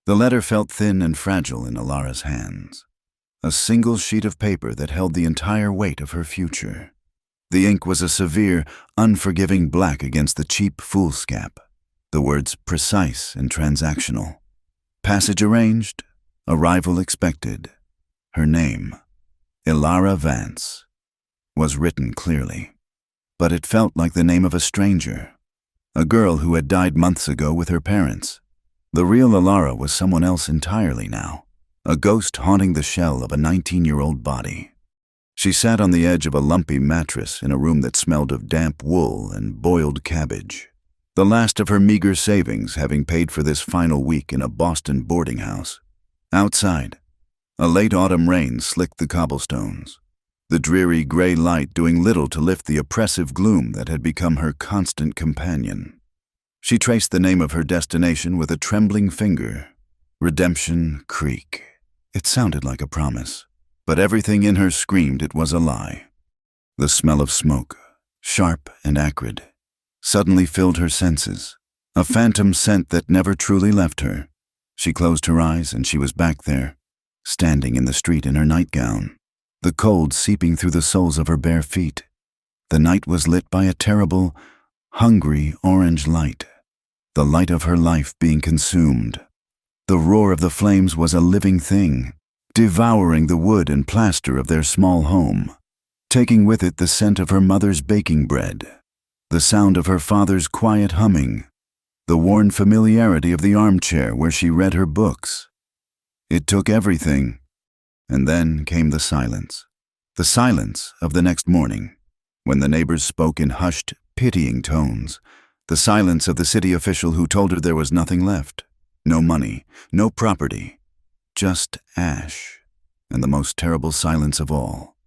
The letter felt thin and fragile in Alara's hands. A single sheet of paper that held the entire weight of her future. The ink was a severe, unforgiving black against the cheap foolscap. The words precise and transactional. Passage arranged, arrival expected. Her name, Alara Vance, was written clearly. But it felt like the name of a stranger. A girl who had died months ago with her parents. The real Alara was someone else entirely now. A ghost haunting the shell of a 19-year-old body. She sat on the edge of a lumpy mattress in a room that smelled of damp wool and boiled cabbage. The last of her meager savings having paid for this final week in a Boston boarding house. Outside, a late autumn rain slicked the cobblestones. The dreary gray light doing little to lift the oppressive gloom that had become her constant companion. She traced the name of her destination with a trembling finger. Redemption Creek. It sounded like a promise, but everything in her screamed it was a lie. The smell of smoke, sharp and acrid, suddenly filled her senses, a phantom scent that never truly left her. She closed her eyes and she was back there, standing in the street in her nightgown, the cold seeping through the soles of her bare feet. The night was lit by a terrible, hungry orange light, the light of her life being consumed. The roar of the flames was a living thing, devouring the wood and plaster of their small home, taking with it the scent of her mother's baking bread, the sound of her father's quiet humming, the worn familiarity of the armchair where she read her books. It took everything, and then came the silence of the next morning, when the neighbors spoke in hushed, pitying tones, the silence of the city official who told her there was nothing left, no money, no property, just ash, and the most terrible silence of all,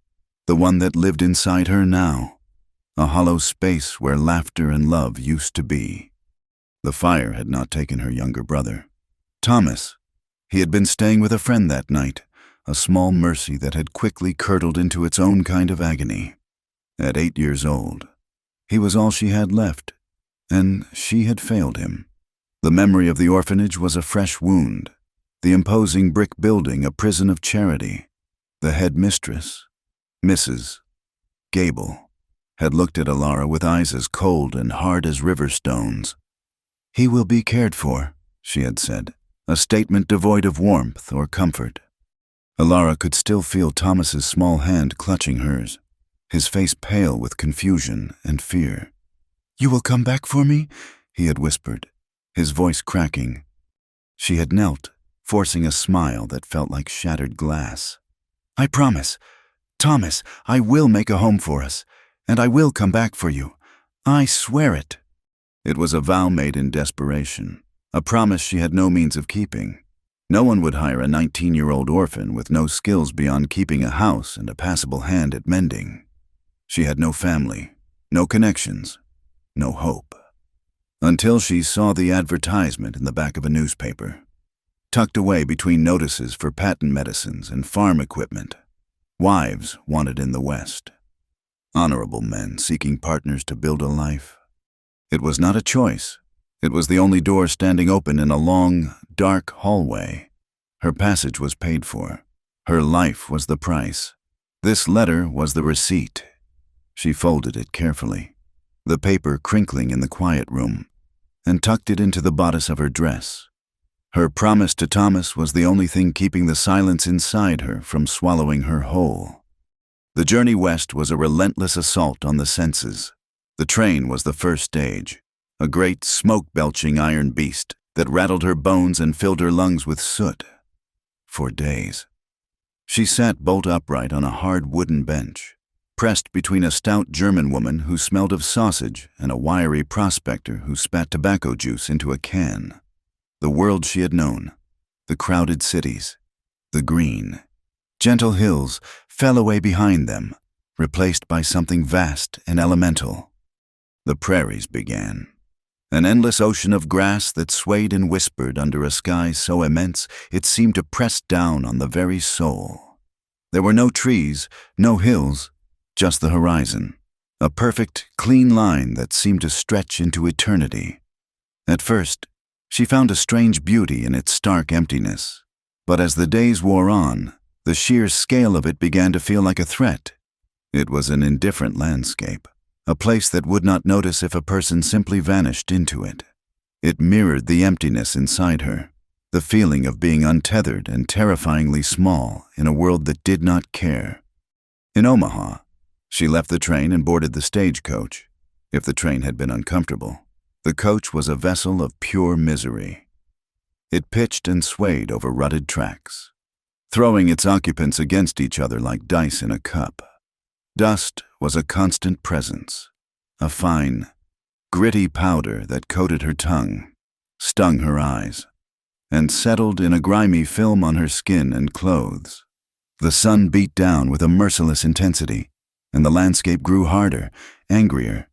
the one that lived inside her now, a hollow space where laughter and love used to be. The fire had not taken her younger brother, Thomas. He had been staying with a friend that night, a small mercy that had quickly curdled into its own kind of agony. At 8 years old, he was all she had left, and she had failed him. The memory of the orphanage was a fresh wound, the imposing brick building a prison of charity. The head mistress, Mrs. Gable, had looked at Alara with eyes as cold and hard as river stones. "He will be cared for," she had said, a statement devoid of warmth or comfort. Alara could still feel Thomas's small hand clutching hers, his face pale with confusion and fear. "You will come back for me?" he had whispered, his voice cracking. She had knelt, forcing a smile that felt like shattered glass. "I promise. Thomas, I will make a home for us, and I will come back for you. I swear it." It was a vow made in desperation, a promise she had no means of keeping. No one would hire a 19-year-old orphan with no skills beyond keeping a house and a passable hand at mending. She had no family, no connections, no hope. Until she saw the advertisement in the back of a newspaper, tucked away between notices for patent medicines and farm equipment. Wives wanted in the West. Honorable men seeking partners to build a life. It was not a choice. It was the only door standing open in a long, dark hallway. Her passage was paid for. Her life was the price. This letter was the receipt. She folded it carefully, the paper crinkling in the quiet room, and tucked it into the bodice of her dress. Her promise to Thomas was the only thing keeping the silence inside her from swallowing her whole. The journey west was a relentless assault on the senses. The train was the first stage, a great smoke-belching iron beast that rattled her bones and filled her lungs with soot. For days, she sat bolt upright on a hard wooden bench, pressed between a stout German woman who smelled of sausage and a wiry prospector who spat tobacco juice into a can. The world she had known, the crowded cities, the green, gentle hills fell away behind them, replaced by something vast and elemental. The prairies began, an endless ocean of grass that swayed and whispered under a sky so immense it seemed to press down on the very soul. There were no trees, no hills, just the horizon, a perfect, clean line that seemed to stretch into eternity. At first, She found a strange beauty in its stark emptiness. But as the days wore on, the sheer scale of it began to feel like a threat. It was an indifferent landscape, a place that would not notice if a person simply vanished into it. It mirrored the emptiness inside her, the feeling of being untethered and terrifyingly small in a world that did not care. In Omaha, she left the train and boarded the stagecoach. If the train had been uncomfortable, the coach was a vessel of pure misery. It pitched and swayed over rutted tracks, throwing its occupants against each other like dice in a cup. Dust was a constant presence, a fine, gritty powder that coated her tongue, stung her eyes, and settled in a grimy film on her skin and clothes. The sun beat down with a merciless intensity, and the landscape grew harder, angrier.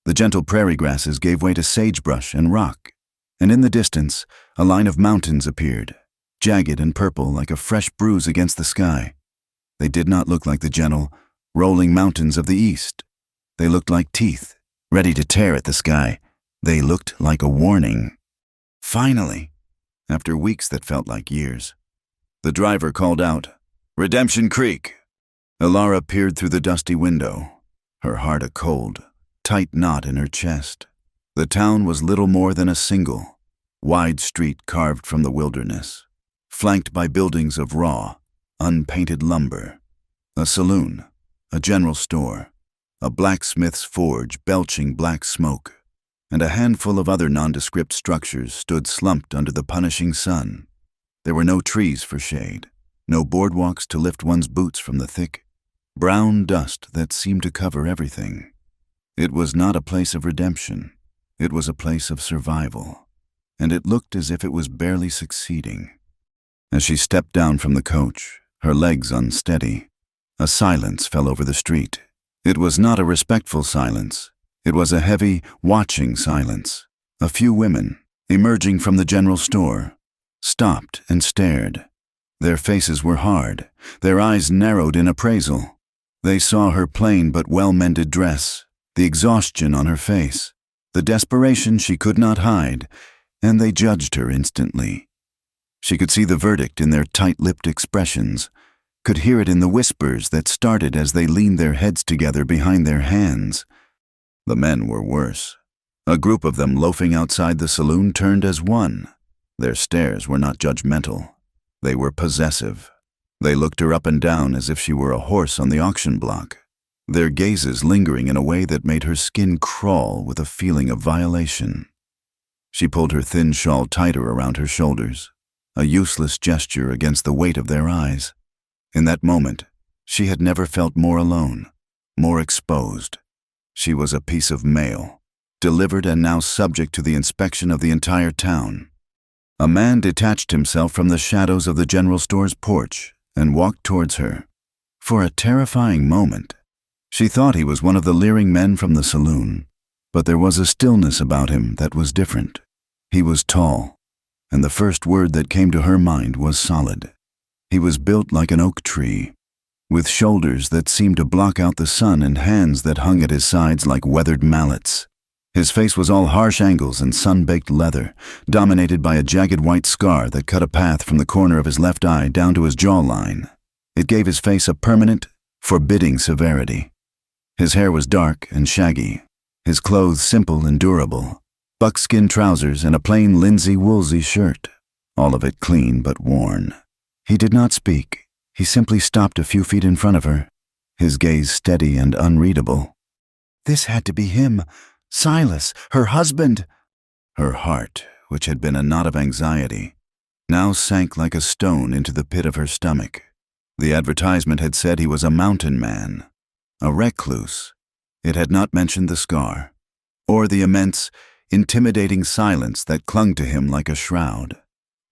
The gentle prairie grasses gave way to sagebrush and rock, and in the distance, a line of mountains appeared, jagged and purple like a fresh bruise against the sky. They did not look like the gentle, rolling mountains of the east. They looked like teeth, ready to tear at the sky. They looked like a warning. Finally, after weeks that felt like years, the driver called out, "Redemption Creek!" Elara peered through the dusty window, her heart a cold, tight knot in her chest. The town was little more than a single, wide street carved from the wilderness, flanked by buildings of raw, unpainted lumber. A saloon, a general store, a blacksmith's forge belching black smoke, and a handful of other nondescript structures stood slumped under the punishing sun. There were no trees for shade, no boardwalks to lift one's boots from the thick, brown dust that seemed to cover everything. It was not a place of redemption. It was a place of survival, and it looked as if it was barely succeeding. As she stepped down from the coach, her legs unsteady, a silence fell over the street. It was not a respectful silence. It was a heavy, watching silence. A few women, emerging from the general store, stopped and stared. Their faces were hard, their eyes narrowed in appraisal. They saw her plain but well-mended dress, the exhaustion on her face, the desperation she could not hide, and they judged her instantly. She could see the verdict in their tight-lipped expressions, could hear it in the whispers that started as they leaned their heads together behind their hands. The men were worse. A group of them loafing outside the saloon turned as one. Their stares were not judgmental. They were possessive. They looked her up and down as if she were a horse on the auction block, their gazes lingering in a way that made her skin crawl with a feeling of violation. She pulled her thin shawl tighter around her shoulders, a useless gesture against the weight of their eyes. In that moment, she had never felt more alone, more exposed. She was a piece of mail, delivered and now subject to the inspection of the entire town. A man detached himself from the shadows of the general store's porch and walked towards her. For a terrifying moment, she thought he was one of the leering men from the saloon, but there was a stillness about him that was different. He was tall, and the first word that came to her mind was solid. He was built like an oak tree, with shoulders that seemed to block out the sun and hands that hung at his sides like weathered mallets. His face was all harsh angles and sun-baked leather, dominated by a jagged white scar that cut a path from the corner of his left eye down to his jawline. It gave his face a permanent, forbidding severity. His hair was dark and shaggy, his clothes simple and durable, buckskin trousers and a plain linsey-woolsey shirt, all of it clean but worn. He did not speak. He simply stopped a few feet in front of her, his gaze steady and unreadable. This had to be him, Silas, her husband. Her heart, which had been a knot of anxiety, now sank like a stone into the pit of her stomach. The advertisement had said he was a mountain man, a recluse. It had not mentioned the scar, or the immense, intimidating silence that clung to him like a shroud.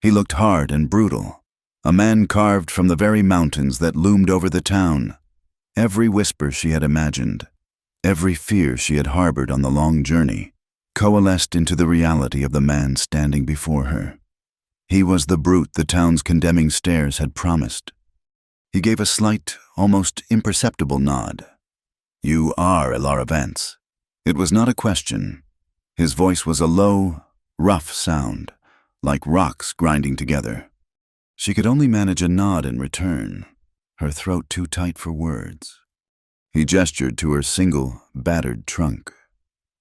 He looked hard and brutal, a man carved from the very mountains that loomed over the town. Every whisper she had imagined, every fear she had harbored on the long journey, coalesced into the reality of the man standing before her. He was the brute the town's condemning stares had promised. He gave a slight, almost imperceptible nod. "You are Elara Vance." It was not a question. His voice was a low, rough sound, like rocks grinding together. She could only manage a nod in return, her throat too tight for words. He gestured to her single, battered trunk.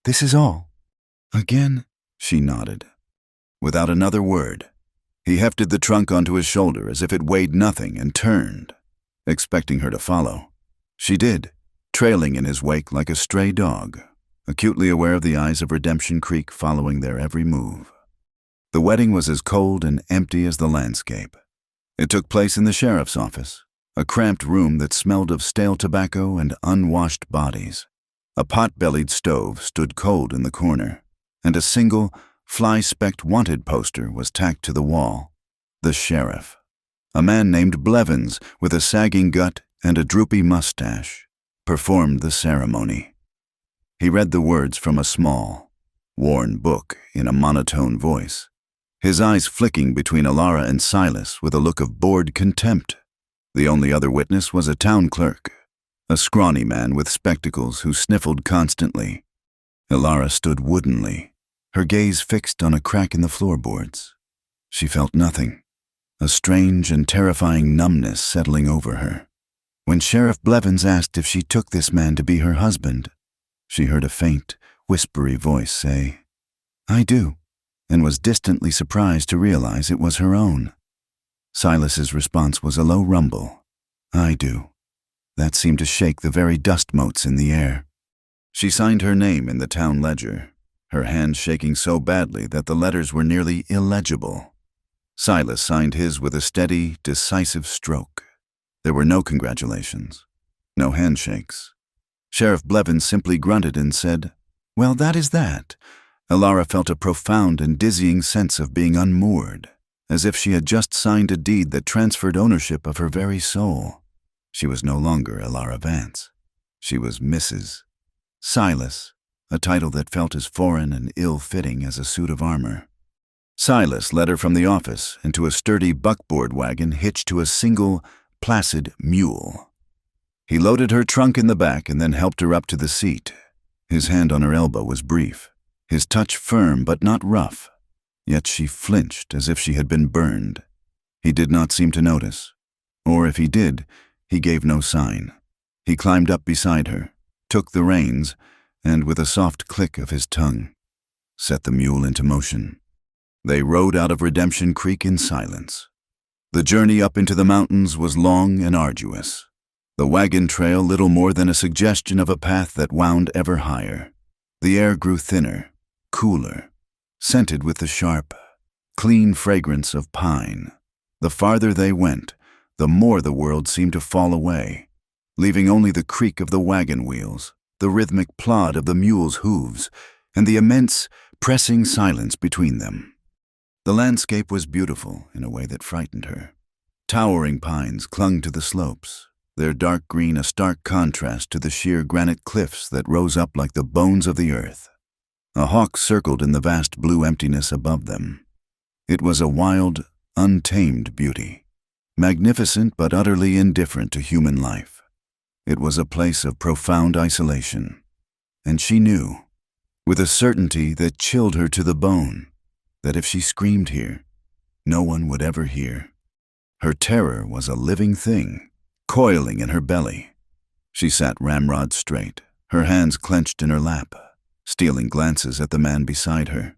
"This is all." "Again?" she nodded. Without another word, he hefted the trunk onto his shoulder as if it weighed nothing and turned, expecting her to follow. She did, trailing in his wake like a stray dog, acutely aware of the eyes of Redemption Creek following their every move. The wedding was as cold and empty as the landscape. It took place in the sheriff's office, a cramped room that smelled of stale tobacco and unwashed bodies. A pot-bellied stove stood cold in the corner, and a single, fly-specked wanted poster was tacked to the wall. The sheriff, a man named Blevins with a sagging gut and a droopy mustache, performed the ceremony. He read the words from a small, worn book in a monotone voice, his eyes flicking between Alara and Silas with a look of bored contempt. The only other witness was a town clerk, a scrawny man with spectacles who sniffled constantly. Alara stood woodenly, her gaze fixed on a crack in the floorboards. She felt nothing, a strange and terrifying numbness settling over her. When Sheriff Blevins asked if she took this man to be her husband, she heard a faint, whispery voice say, "I do," and was distantly surprised to realize it was her own. Silas's response was a low rumble, "I do." That seemed to shake the very dust motes in the air. She signed her name in the town ledger, her hand shaking so badly that the letters were nearly illegible. Silas signed his with a steady, decisive stroke. There were no congratulations, no handshakes. Sheriff Blevins simply grunted and said, "Well, that is that." Alara felt a profound and dizzying sense of being unmoored, as if she had just signed a deed that transferred ownership of her very soul. She was no longer Alara Vance. She was Mrs. Silas, a title that felt as foreign and ill-fitting as a suit of armor. Silas led her from the office into a sturdy buckboard wagon hitched to a single, placid mule. He loaded her trunk in the back and then helped her up to the seat. His hand on her elbow was brief, his touch firm but not rough, yet she flinched as if she had been burned. He did not seem to notice, or if he did, he gave no sign. He climbed up beside her, took the reins, and with a soft click of his tongue, set the mule into motion. They rode out of Redemption Creek in silence. The journey up into the mountains was long and arduous. The wagon trail little more than a suggestion of a path that wound ever higher. The air grew thinner, cooler, scented with the sharp, clean fragrance of pine. The farther they went, the more the world seemed to fall away, leaving only the creak of the wagon wheels, the rhythmic plod of the mule's hooves, and the immense, pressing silence between them. The landscape was beautiful in a way that frightened her. Towering pines clung to the slopes, their dark green a stark contrast to the sheer granite cliffs that rose up like the bones of the earth. A hawk circled in the vast blue emptiness above them. It was a wild, untamed beauty, magnificent but utterly indifferent to human life. It was a place of profound isolation, and she knew, with a certainty that chilled her to the bone, that if she screamed here, no one would ever hear. Her terror was a living thing, coiling in her belly. She sat ramrod straight, her hands clenched in her lap, stealing glances at the man beside her.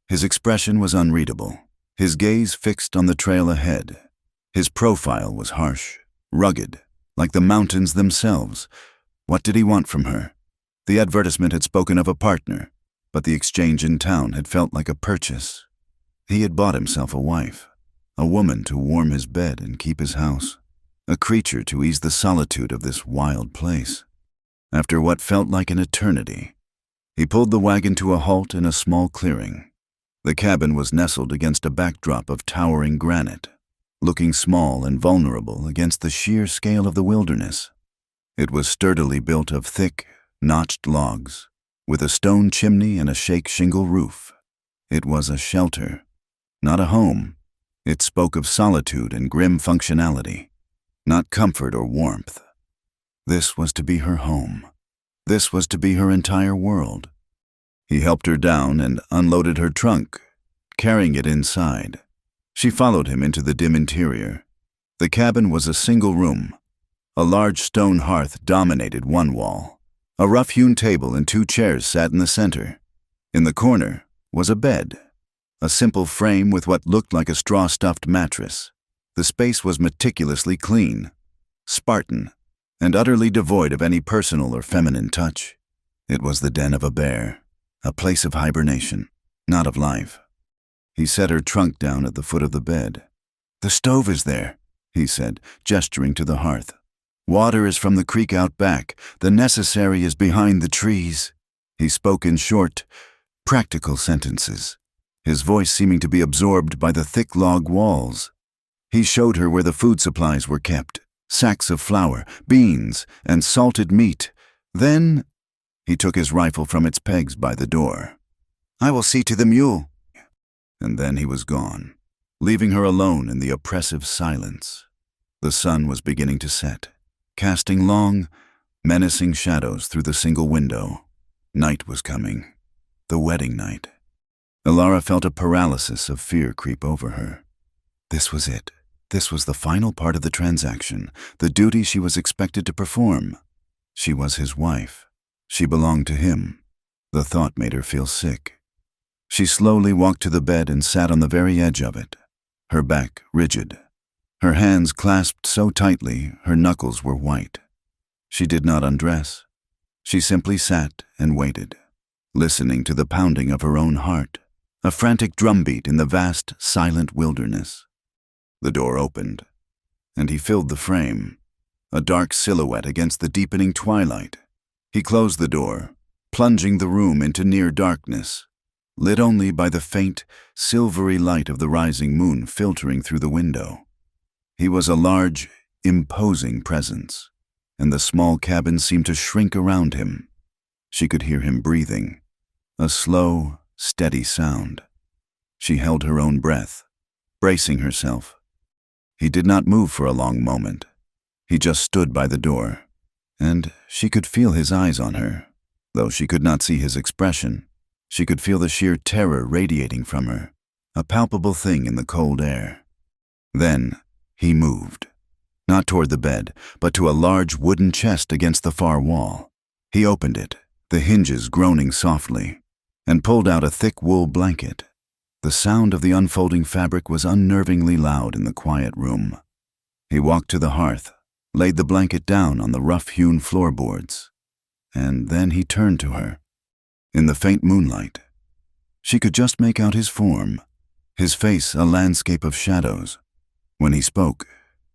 His expression was unreadable, his gaze fixed on the trail ahead. His profile was harsh, rugged, like the mountains themselves. What did he want from her? The advertisement had spoken of a partner, but the exchange in town had felt like a purchase. He had bought himself a wife, a woman to warm his bed and keep his house, a creature to ease the solitude of this wild place. After what felt like an eternity, he pulled the wagon to a halt in a small clearing. The cabin was nestled against a backdrop of towering granite, looking small and vulnerable against the sheer scale of the wilderness. It was sturdily built of thick, notched logs, with a stone chimney and a shake shingle roof. It was a shelter, not a home. It spoke of solitude and grim functionality, not comfort or warmth. This was to be her home. This was to be her entire world. He helped her down and unloaded her trunk, carrying it inside. She followed him into the dim interior. The cabin was a single room. A large stone hearth dominated one wall. A rough-hewn table and 2 chairs sat in the center. In the corner was a bed, a simple frame with what looked like a straw-stuffed mattress. The space was meticulously clean, Spartan, and utterly devoid of any personal or feminine touch. It was the den of a bear, a place of hibernation, not of life. He set her trunk down at the foot of the bed. "The stove is there," he said, gesturing to the hearth. "Water is from the creek out back. The necessary is behind the trees." He spoke in short, practical sentences, his voice seeming to be absorbed by the thick log walls. He showed her where the food supplies were kept, sacks of flour, beans, and salted meat. Then he took his rifle from its pegs by the door. "I will see to the mule." And then he was gone, leaving her alone in the oppressive silence. The sun was beginning to set, casting long, menacing shadows through the single window. Night was coming, the wedding night. Elara felt a paralysis of fear creep over her. This was it. This was the final part of the transaction, the duty she was expected to perform. She was his wife. She belonged to him. The thought made her feel sick. She slowly walked to the bed and sat on the very edge of it, her back rigid. Her hands clasped so tightly, her knuckles were white. She did not undress. She simply sat and waited, listening to the pounding of her own heart, a frantic drumbeat in the vast, silent wilderness. The door opened, and he filled the frame, a dark silhouette against the deepening twilight. He closed the door, plunging the room into near darkness, lit only by the faint, silvery light of the rising moon filtering through the window. He was a large, imposing presence, and the small cabin seemed to shrink around him. She could hear him breathing, a slow, steady sound. She held her own breath, bracing herself. He did not move for a long moment. He just stood by the door, and she could feel his eyes on her. Though she could not see his expression, she could feel the sheer terror radiating from her, a palpable thing in the cold air. Then he moved, not toward the bed, but to a large wooden chest against the far wall. He opened it, the hinges groaning softly, and pulled out a thick wool blanket. The sound of the unfolding fabric was unnervingly loud in the quiet room. He walked to the hearth, laid the blanket down on the rough-hewn floorboards, and then he turned to her. In the faint moonlight, she could just make out his form, his face a landscape of shadows. When he spoke,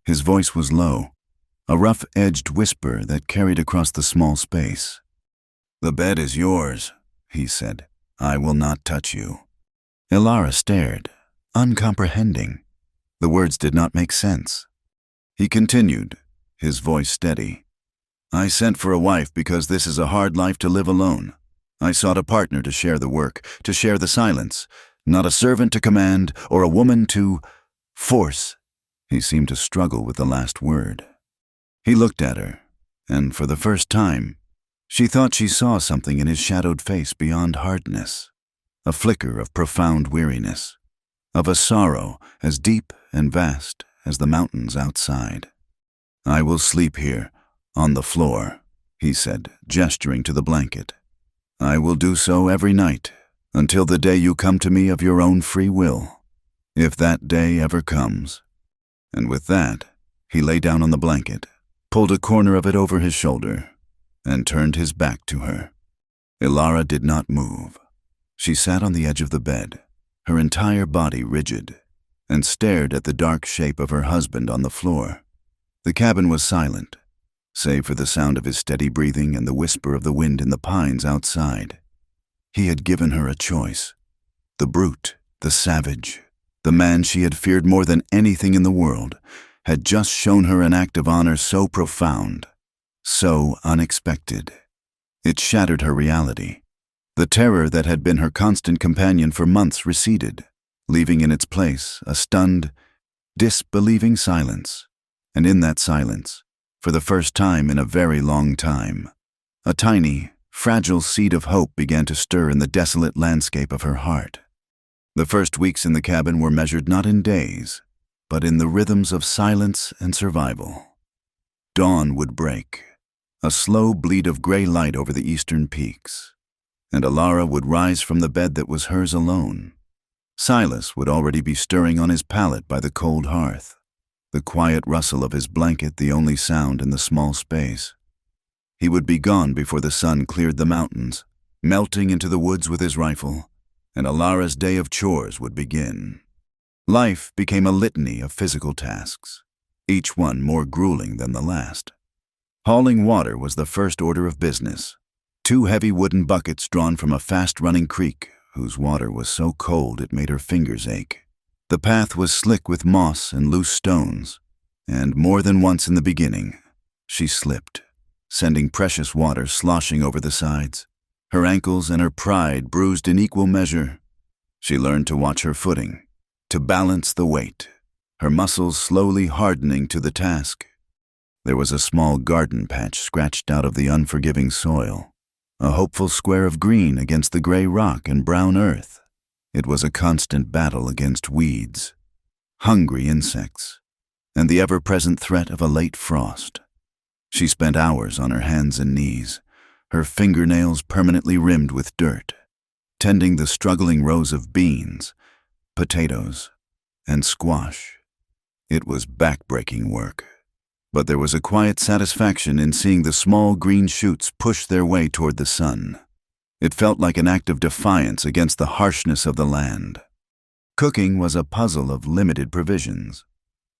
his voice was low, a rough-edged whisper that carried across the small space. "The bed is yours," he said. "I will not touch you." Elara stared, uncomprehending. The words did not make sense. He continued, his voice steady. "I sent for a wife because this is a hard life to live alone. I sought a partner to share the work, to share the silence, not a servant to command or a woman to force." He seemed to struggle with the last word. He looked at her, and for the first time, she thought she saw something in his shadowed face beyond hardness. A flicker of profound weariness, of a sorrow as deep and vast as the mountains outside. "I will sleep here, on the floor," he said, gesturing to the blanket. "I will do so every night, until the day you come to me of your own free will, if that day ever comes." And with that, he lay down on the blanket, pulled a corner of it over his shoulder, and turned his back to her. Elara did not move. She sat on the edge of the bed, her entire body rigid, and stared at the dark shape of her husband on the floor. The cabin was silent, save for the sound of his steady breathing and the whisper of the wind in the pines outside. He had given her a choice. The brute, the savage, the man she had feared more than anything in the world, had just shown her an act of honor so profound, so unexpected. It shattered her reality. The terror that had been her constant companion for months receded, leaving in its place a stunned, disbelieving silence. And in that silence, for the first time in a very long time, a tiny, fragile seed of hope began to stir in the desolate landscape of her heart. The first weeks in the cabin were measured not in days, but in the rhythms of silence and survival. Dawn would break, a slow bleed of gray light over the eastern peaks, and Alara would rise from the bed that was hers alone. Silas would already be stirring on his pallet by the cold hearth, the quiet rustle of his blanket the only sound in the small space. He would be gone before the sun cleared the mountains, melting into the woods with his rifle, and Alara's day of chores would begin. Life became a litany of physical tasks, each one more grueling than the last. Hauling water was the first order of business. 2 heavy wooden buckets drawn from a fast-running creek, whose water was so cold it made her fingers ache. The path was slick with moss and loose stones, and more than once in the beginning, she slipped, sending precious water sloshing over the sides. Her ankles and her pride bruised in equal measure. She learned to watch her footing, to balance the weight, her muscles slowly hardening to the task. There was a small garden patch scratched out of the unforgiving soil, a hopeful square of green against the gray rock and brown earth. It was a constant battle against weeds, hungry insects, and the ever-present threat of a late frost. She spent hours on her hands and knees, her fingernails permanently rimmed with dirt, tending the struggling rows of beans, potatoes, and squash. It was back-breaking work, but there was a quiet satisfaction in seeing the small green shoots push their way toward the sun. It felt like an act of defiance against the harshness of the land. Cooking was a puzzle of limited provisions.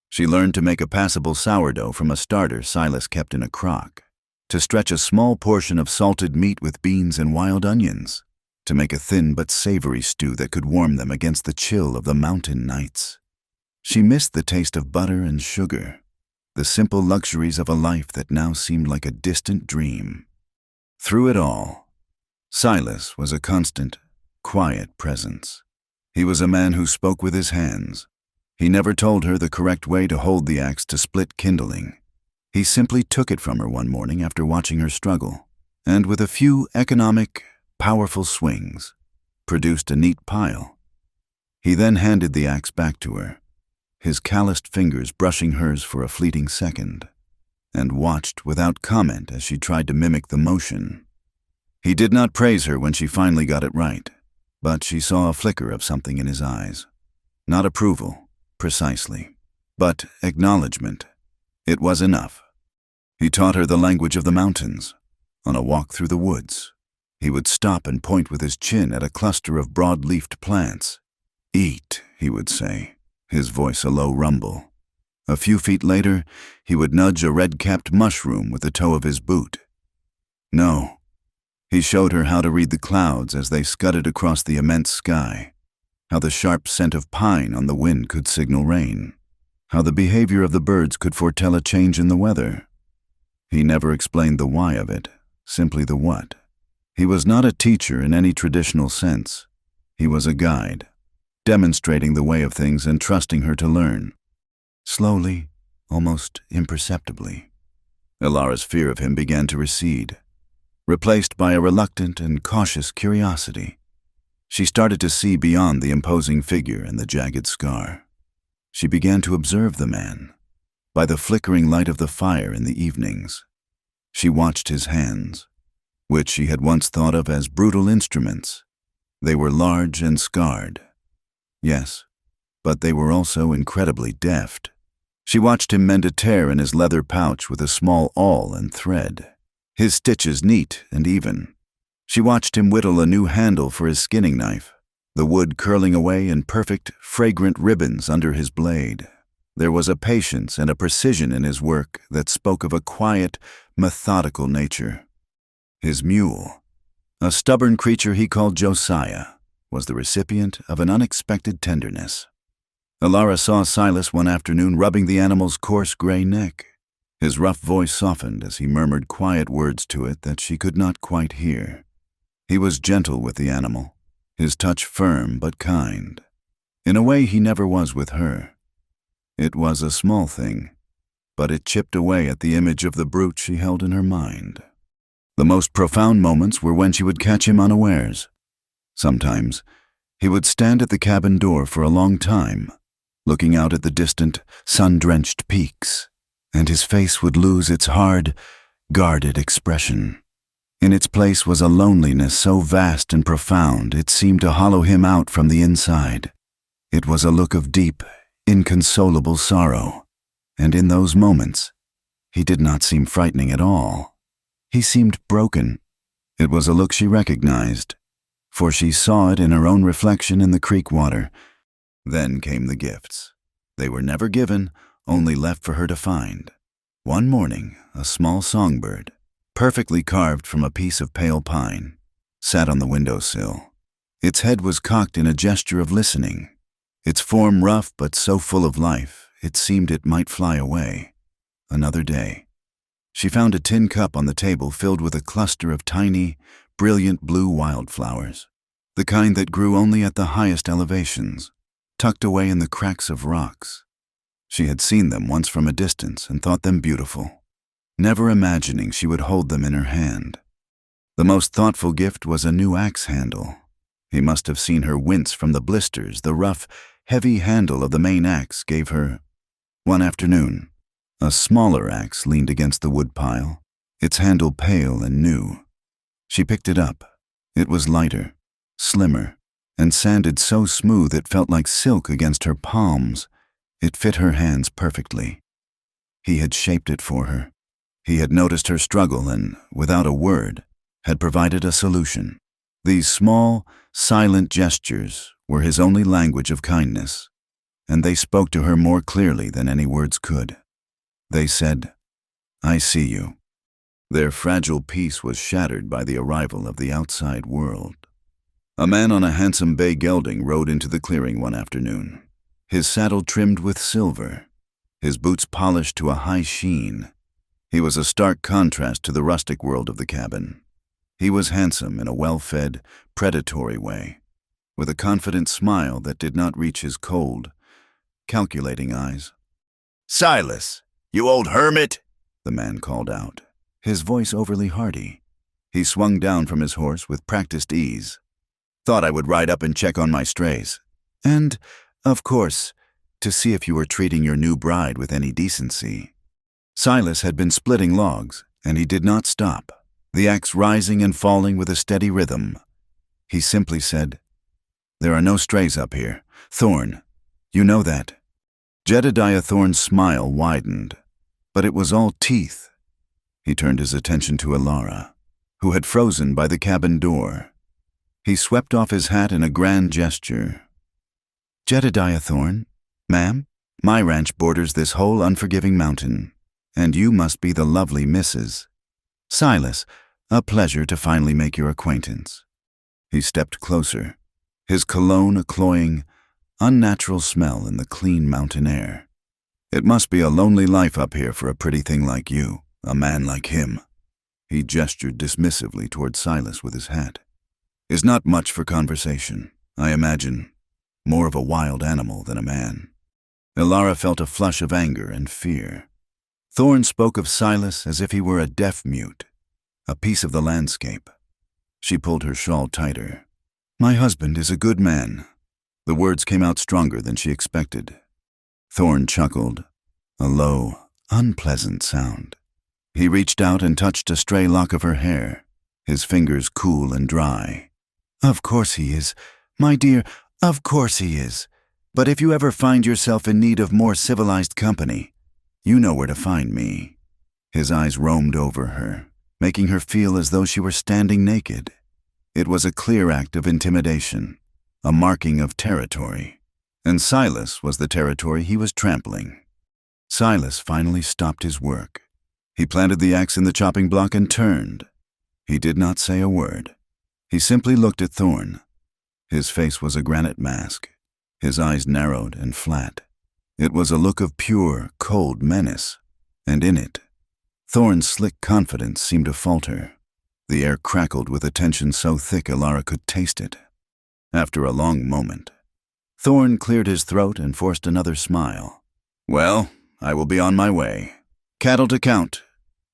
She learned to make a passable sourdough from a starter Silas kept in a crock, to stretch a small portion of salted meat with beans and wild onions, to make a thin but savory stew that could warm them against the chill of the mountain nights. She missed the taste of butter and sugar, the simple luxuries of a life that now seemed like a distant dream. Through it all, Silas was a constant, quiet presence. He was a man who spoke with his hands. He never told her the correct way to hold the axe to split kindling. He simply took it from her one morning after watching her struggle, and with a few economic, powerful swings, produced a neat pile. He then handed the axe back to her, his calloused fingers brushing hers for a fleeting second, and watched without comment as she tried to mimic the motion. He did not praise her when she finally got it right, but she saw a flicker of something in his eyes. Not approval, precisely, but acknowledgement. It was enough. He taught her the language of the mountains. On a walk through the woods, he would stop and point with his chin at a cluster of broad-leafed plants. "Eat," he would say, his voice a low rumble. A few feet later, he would nudge a red-capped mushroom with the toe of his boot. No. He showed her how to read the clouds as they scudded across the immense sky, how the sharp scent of pine on the wind could signal rain, how the behavior of the birds could foretell a change in the weather. He never explained the why of it, simply the what. He was not a teacher in any traditional sense. He was a guide, demonstrating the way of things and trusting her to learn. Slowly, almost imperceptibly, Alara's fear of him began to recede, replaced by a reluctant and cautious curiosity. She started to see beyond the imposing figure and the jagged scar. She began to observe the man. By the flickering light of the fire in the evenings, she watched his hands, which she had once thought of as brutal instruments. They were large and scarred. Yes, but they were also incredibly deft. She watched him mend a tear in his leather pouch with a small awl and thread, his stitches neat and even. She watched him whittle a new handle for his skinning knife, the wood curling away in perfect, fragrant ribbons under his blade. There was a patience and a precision in his work that spoke of a quiet, methodical nature. His mule, a stubborn creature he called Josiah, was the recipient of an unexpected tenderness. Alara saw Silas one afternoon rubbing the animal's coarse gray neck. His rough voice softened as he murmured quiet words to it that she could not quite hear. He was gentle with the animal, his touch firm but kind, in a way he never was with her. It was a small thing, but it chipped away at the image of the brute she held in her mind. The most profound moments were when she would catch him unawares. Sometimes, He would stand at the cabin door for a long time, looking out at the distant, sun-drenched peaks, and his face would lose its hard, guarded expression. In its place was a loneliness so vast and profound it seemed to hollow him out from the inside. It was a look of deep, inconsolable sorrow, and in those moments, he did not seem frightening at all. He seemed broken. It was a look she recognized, for she saw it in her own reflection in the creek water. Then came the gifts. They were never given, only left for her to find. One morning, a small songbird, perfectly carved from a piece of pale pine, sat on the windowsill. Its head was cocked in a gesture of listening, its form rough but so full of life it seemed it might fly away. Another day. She found a tin cup on the table filled with a cluster of tiny, brilliant blue wildflowers, the kind that grew only at the highest elevations, tucked away in the cracks of rocks. She had seen them once from a distance and thought them beautiful, never imagining she would hold them in her hand. The most thoughtful gift was a new axe handle. He must have seen her wince from the blisters the rough, heavy handle of the main axe gave her. One afternoon, a smaller axe leaned against the woodpile, its handle pale and new. She picked it up. It was lighter, slimmer, and sanded so smooth it felt like silk against her palms. It fit her hands perfectly. He had shaped it for her. He had noticed her struggle and, without a word, had provided a solution. These small, silent gestures were his only language of kindness, and they spoke to her more clearly than any words could. They said, "I see you." Their fragile peace was shattered by the arrival of the outside world. A man on a handsome bay gelding rode into the clearing one afternoon, his saddle trimmed with silver, his boots polished to a high sheen. He was a stark contrast to the rustic world of the cabin. He was handsome in a well-fed, predatory way, with a confident smile that did not reach his cold, calculating eyes. "Silas, you old hermit!" the man called out, his voice overly hearty. He swung down from his horse with practiced ease. "Thought I would ride up and check on my strays. And, of course, to see if you were treating your new bride with any decency." Silas had been splitting logs, and he did not stop, the axe rising and falling with a steady rhythm. He simply said, "There are no strays up here. Thorn, you know that." Jedediah Thorn's smile widened, but it was all teeth. He turned his attention to Alara, who had frozen by the cabin door. He swept off his hat in a grand gesture. "Jedediah Thorn, ma'am, my ranch borders this whole unforgiving mountain, and you must be the lovely Mrs. Silas, a pleasure to finally make your acquaintance." He stepped closer, his cologne a cloying, unnatural smell in the clean mountain air. "It must be a lonely life up here for a pretty thing like you, a man like him." He gestured dismissively toward Silas with his hat. "Is not much for conversation, I imagine. More of a wild animal than a man." Alara felt a flush of anger and fear. Thorn spoke of Silas as if he were a deaf mute, a piece of the landscape. She pulled her shawl tighter. "My husband is a good man." The words came out stronger than she expected. Thorn chuckled, a low, unpleasant sound. He reached out and touched a stray lock of her hair, his fingers cool and dry. "Of course he is, my dear, of course he is. But if you ever find yourself in need of more civilized company, you know where to find me." His eyes roamed over her, making her feel as though she were standing naked. It was a clear act of intimidation, a marking of territory. And Silas was the territory he was trampling. Silas finally stopped his work. He planted the axe in the chopping block and turned. He did not say a word. He simply looked at Thorn. His face was a granite mask, his eyes narrowed and flat. It was a look of pure, cold menace, and in it, Thorn's slick confidence seemed to falter. The air crackled with a tension so thick Alara could taste it. After a long moment, Thorn cleared his throat and forced another smile. "Well, I will be on my way. Cattle to count."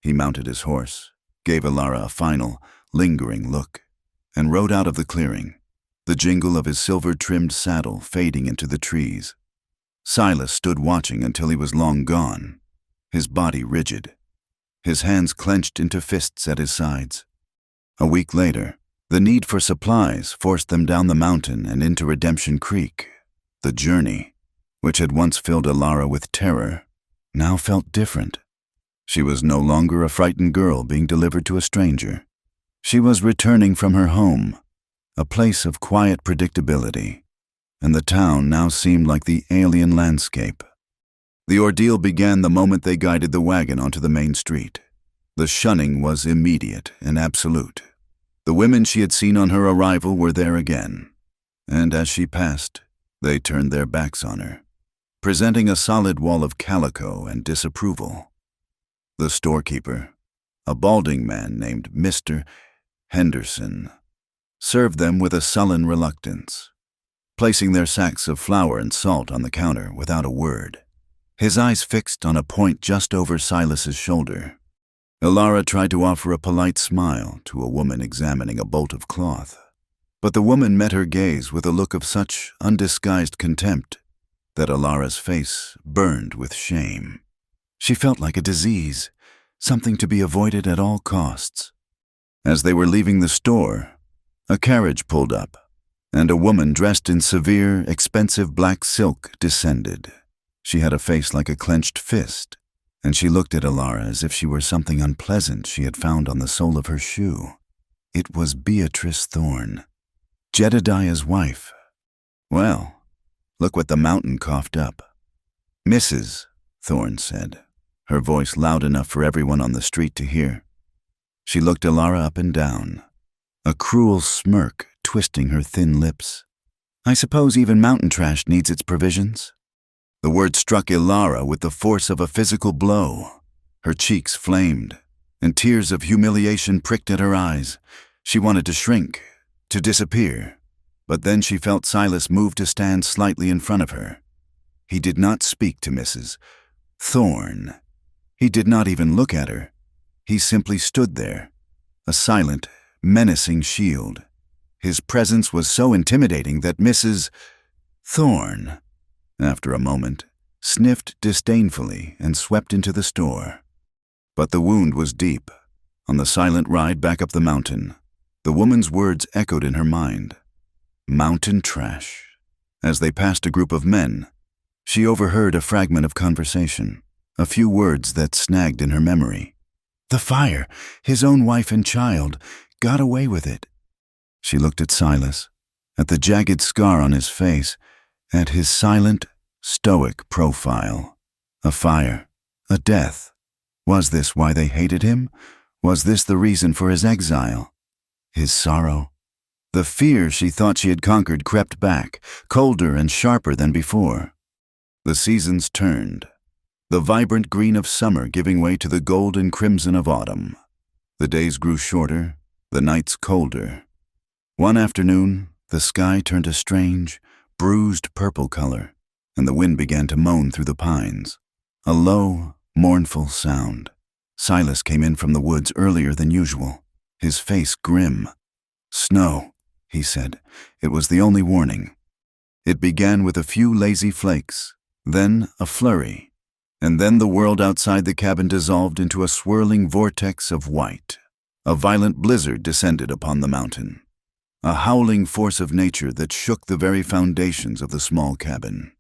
He mounted his horse, gave Alara a final, lingering look, and rode out of the clearing. the jingle of his silver-trimmed saddle fading into the trees. Silas stood watching until he was long gone, his body rigid, his hands clenched into fists at his sides. A week later, the need for supplies forced them down the mountain and into Redemption Creek. The journey, which had once filled Alara with terror, now felt different. She was no longer a frightened girl being delivered to a stranger. She was returning from her home, a place of quiet predictability, and the town now seemed like the alien landscape. The ordeal began the moment they guided the wagon onto the main street. The shunning was immediate and absolute. The women she had seen on her arrival were there again, and as she passed, they turned their backs on her, presenting a solid wall of calico and disapproval. The storekeeper, a balding man named Mr. Henderson, served them with a sullen reluctance, placing their sacks of flour and salt on the counter without a word, his eyes fixed on a point just over Silas's shoulder. Alara tried to offer a polite smile to a woman examining a bolt of cloth, but the woman met her gaze with a look of such undisguised contempt that Alara's face burned with shame. She felt like a disease, something to be avoided at all costs. As they were leaving the store, a carriage pulled up, and a woman dressed in severe, expensive black silk descended. She had a face like a clenched fist, and she looked at Alara as if she were something unpleasant she had found on the sole of her shoe. It was Beatrice Thorne, Jedediah's wife. "Well, look what the mountain coughed up." "Mrs. Thorne said, her voice loud enough for everyone on the street to hear. She looked Alara up and down, a cruel smirk twisting her thin lips. "I suppose even mountain trash needs its provisions." The word struck Alara with the force of a physical blow. Her cheeks flamed, and tears of humiliation pricked at her eyes. She wanted to shrink, to disappear, but then she felt Silas move to stand slightly in front of her. He did not speak to Mrs. Thorne. He did not even look at her. He simply stood there, a silent, menacing shield. His presence was so intimidating that Mrs. Thorne, after a moment, sniffed disdainfully and swept into the store. But the wound was deep. On the silent ride back up the mountain, the woman's words echoed in her mind. Mountain trash. As they passed a group of men, she overheard a fragment of conversation, a few words that snagged in her memory. "The fire, his own wife and child, got away with it." She looked at Silas, at the jagged scar on his face, at his silent, stoic profile. A fire, a death. Was this why they hated him? Was this the reason for his exile? His sorrow? The fear she thought she had conquered crept back, colder and sharper than before. The seasons turned, the vibrant green of summer giving way to the gold and crimson of autumn. The days grew shorter, the nights colder. One afternoon, the sky turned a strange, bruised purple color, and the wind began to moan through the pines. A low, mournful sound. Silas came in from the woods earlier than usual, his face grim. "Snow," he said. It was the only warning. It began with a few lazy flakes, then a flurry, and then the world outside the cabin dissolved into a swirling vortex of white. A violent blizzard descended upon the mountain, a howling force of nature that shook the very foundations of the small cabin.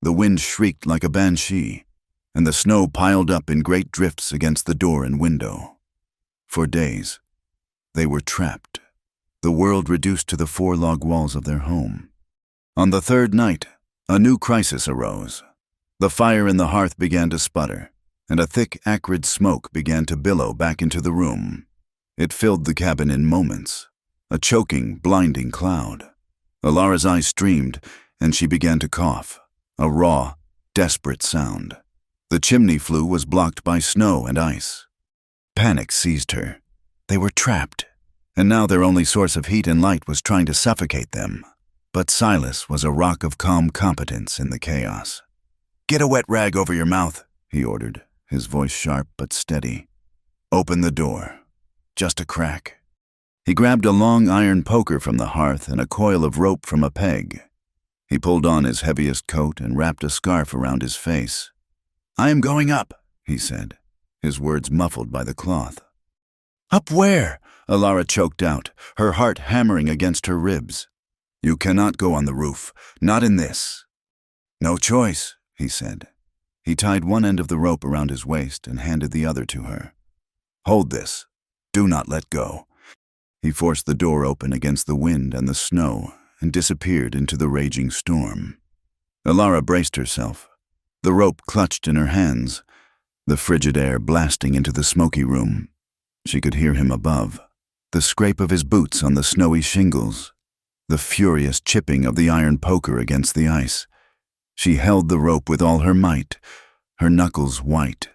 The wind shrieked like a banshee, and the snow piled up in great drifts against the door and window. For days, they were trapped, the world reduced to the 4 log walls of their home. On the 3rd night, a new crisis arose. The fire in the hearth began to sputter, and a thick, acrid smoke began to billow back into the room. It filled the cabin in moments, a choking, blinding cloud. Alara's eyes streamed, and she began to cough, a raw, desperate sound. The chimney flue was blocked by snow and ice. Panic seized her. They were trapped, and now their only source of heat and light was trying to suffocate them. But Silas was a rock of calm competence in the chaos. "Get a wet rag over your mouth," he ordered, his voice sharp but steady. "Open the door. Just a crack." He grabbed a long iron poker from the hearth and a coil of rope from a peg. He pulled on his heaviest coat and wrapped a scarf around his face. "I am going up," he said, his words muffled by the cloth. "Up where?" Alara choked out, her heart hammering against her ribs. "You cannot go on the roof, not in this." "No choice," he said. He tied one end of the rope around his waist and handed the other to her. "Hold this. Do not let go." He forced the door open against the wind and the snow and disappeared into the raging storm. Alara braced herself, the rope clutched in her hands, the frigid air blasting into the smoky room. She could hear him above, the scrape of his boots on the snowy shingles, the furious chipping of the iron poker against the ice. She held the rope with all her might, her knuckles white,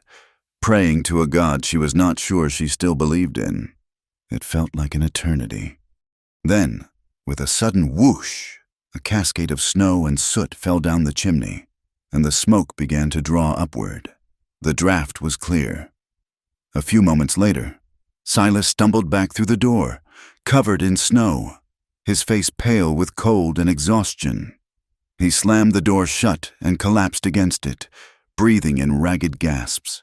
praying to a god she was not sure she still believed in. It felt like an eternity. Then, with a sudden whoosh, a cascade of snow and soot fell down the chimney, and the smoke began to draw upward. The draft was clear. A few moments later, Silas stumbled back through the door, covered in snow, his face pale with cold and exhaustion. He slammed the door shut and collapsed against it, breathing in ragged gasps.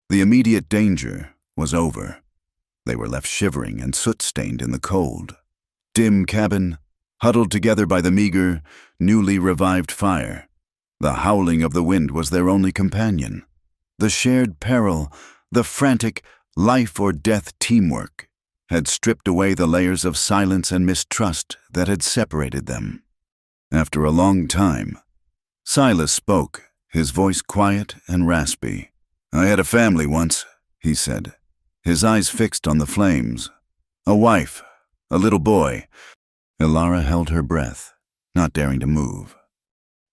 The immediate danger was over. They were left shivering and soot-stained in the cold. Dim cabin, huddled together by the meager, newly revived fire. The howling of the wind was their only companion. The shared peril, the frantic life-or-death teamwork, had stripped away the layers of silence and mistrust that had separated them. After a long time, Silas spoke, his voice quiet and raspy. "I had a family once," he said, his eyes fixed on the flames. "A wife, a little boy." Alara held her breath, not daring to move.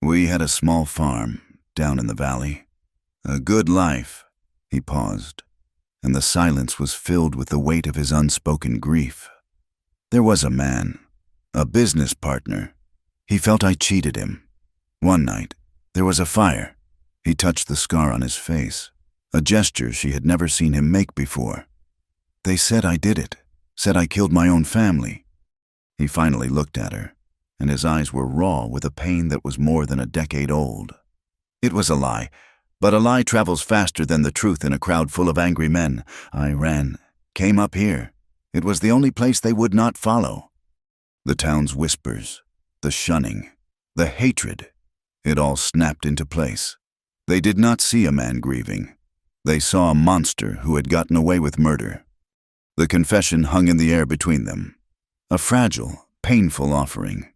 "We had a small farm down in the valley. A good life." He paused, and the silence was filled with the weight of his unspoken grief. "There was a man, a business partner. He felt I cheated him. One night, there was a fire." He touched the scar on his face, a gesture she had never seen him make before. "They said I did it, said I killed my own family." He finally looked at her, and his eyes were raw with a pain that was more than a decade old. "It was a lie, but a lie travels faster than the truth in a crowd full of angry men. I ran, came up here. It was the only place they would not follow." The town's whispers, the shunning, the hatred, it all snapped into place. They did not see a man grieving. They saw a monster who had gotten away with murder. The confession hung in the air between them, a fragile, painful offering.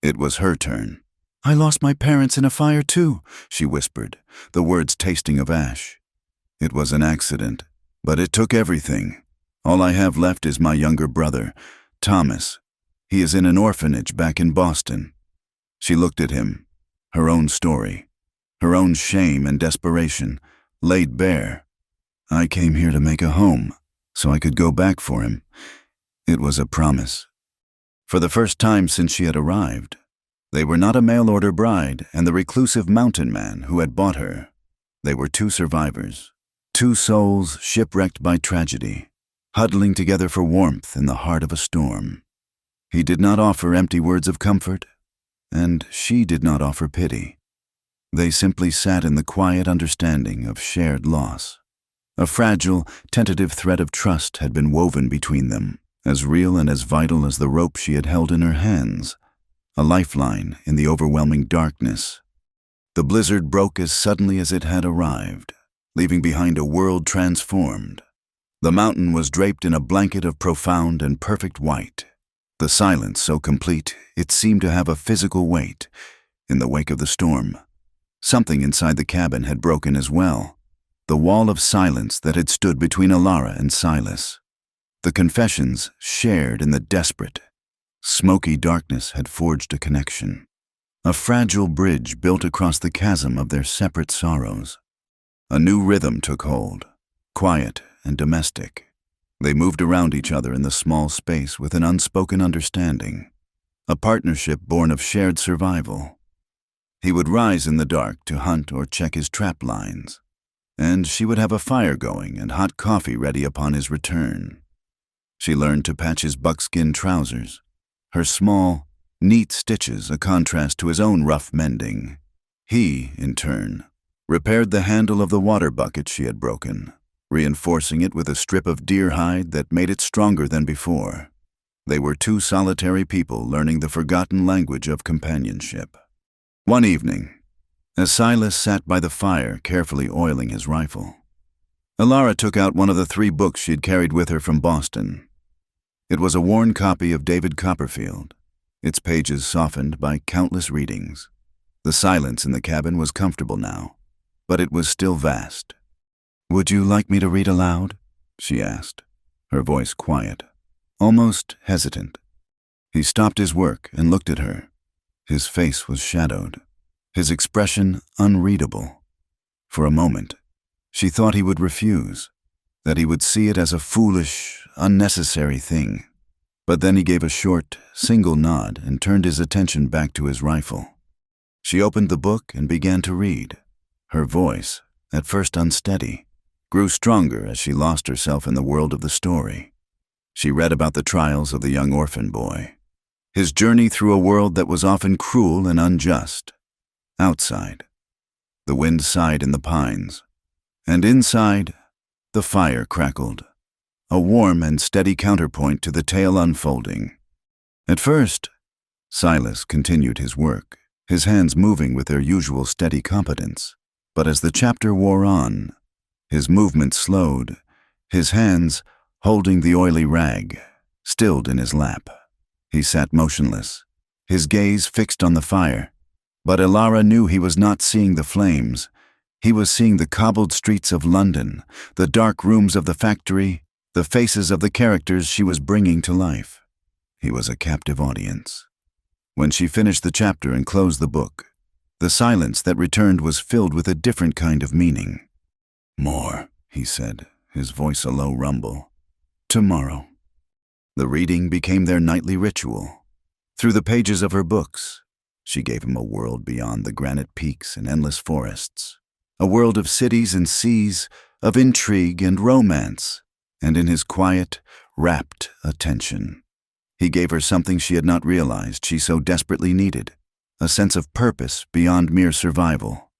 It was her turn. "I lost my parents in a fire too," she whispered, the words tasting of ash. "It was an accident, but it took everything. All I have left is my younger brother, Thomas. He is in an orphanage back in Boston." She looked at him, her own story, her own shame and desperation, laid bare. "I came here to make a home, so I could go back for him. It was a promise." For the first time since she had arrived, they were not a mail-order bride and the reclusive mountain man who had bought her. They were two survivors, two souls shipwrecked by tragedy, huddling together for warmth in the heart of a storm. He did not offer empty words of comfort, and she did not offer pity. They simply sat in the quiet understanding of shared loss. A fragile, tentative thread of trust had been woven between them, as real and as vital as the rope she had held in her hands, a lifeline in the overwhelming darkness. The blizzard broke as suddenly as it had arrived, leaving behind a world transformed. The mountain was draped in a blanket of profound and perfect white. The silence so complete it seemed to have a physical weight. In the wake of the storm, something inside the cabin had broken as well, the wall of silence that had stood between Alara and Silas. The confessions shared in the desperate, smoky darkness had forged a connection, a fragile bridge built across the chasm of their separate sorrows. A new rhythm took hold, quiet and domestic. They moved around each other in the small space with an unspoken understanding, a partnership born of shared survival. He would rise in the dark to hunt or check his trap lines, and she would have a fire going and hot coffee ready upon his return. She learned to patch his buckskin trousers, her small, neat stitches a contrast to his own rough mending. He, in turn, repaired the handle of the water bucket she had broken, reinforcing it with a strip of deer hide that made it stronger than before. They were two solitary people learning the forgotten language of companionship. One evening, as Silas sat by the fire carefully oiling his rifle, Elara took out one of the 3 books she had carried with her from Boston. It was a worn copy of David Copperfield, its pages softened by countless readings. The silence in the cabin was comfortable now, but it was still vast. "Would you like me to read aloud?" she asked, her voice quiet, almost hesitant. He stopped his work and looked at her. His face was shadowed, his expression unreadable. For a moment, she thought he would refuse, that he would see it as a foolish, unnecessary thing. But then he gave a short, single nod and turned his attention back to his rifle. She opened the book and began to read. Her voice, at first unsteady, grew stronger as she lost herself in the world of the story. She read about the trials of the young orphan boy, his journey through a world that was often cruel and unjust. Outside, the wind sighed in the pines, and inside, the fire crackled, a warm and steady counterpoint to the tale unfolding. At first, Silas continued his work, his hands moving with their usual steady competence. But as the chapter wore on, his movements slowed, his hands, holding the oily rag, stilled in his lap. He sat motionless, his gaze fixed on the fire. But Elara knew he was not seeing the flames. He was seeing the cobbled streets of London, the dark rooms of the factory, the faces of the characters she was bringing to life. He was a captive audience. When she finished the chapter and closed the book, the silence that returned was filled with a different kind of meaning. "More," he said, his voice a low rumble. "Tomorrow." The reading became their nightly ritual. Through the pages of her books, she gave him a world beyond the granite peaks and endless forests, a world of cities and seas, of intrigue and romance, and in his quiet, rapt attention, he gave her something she had not realized she so desperately needed, a sense of purpose beyond mere survival.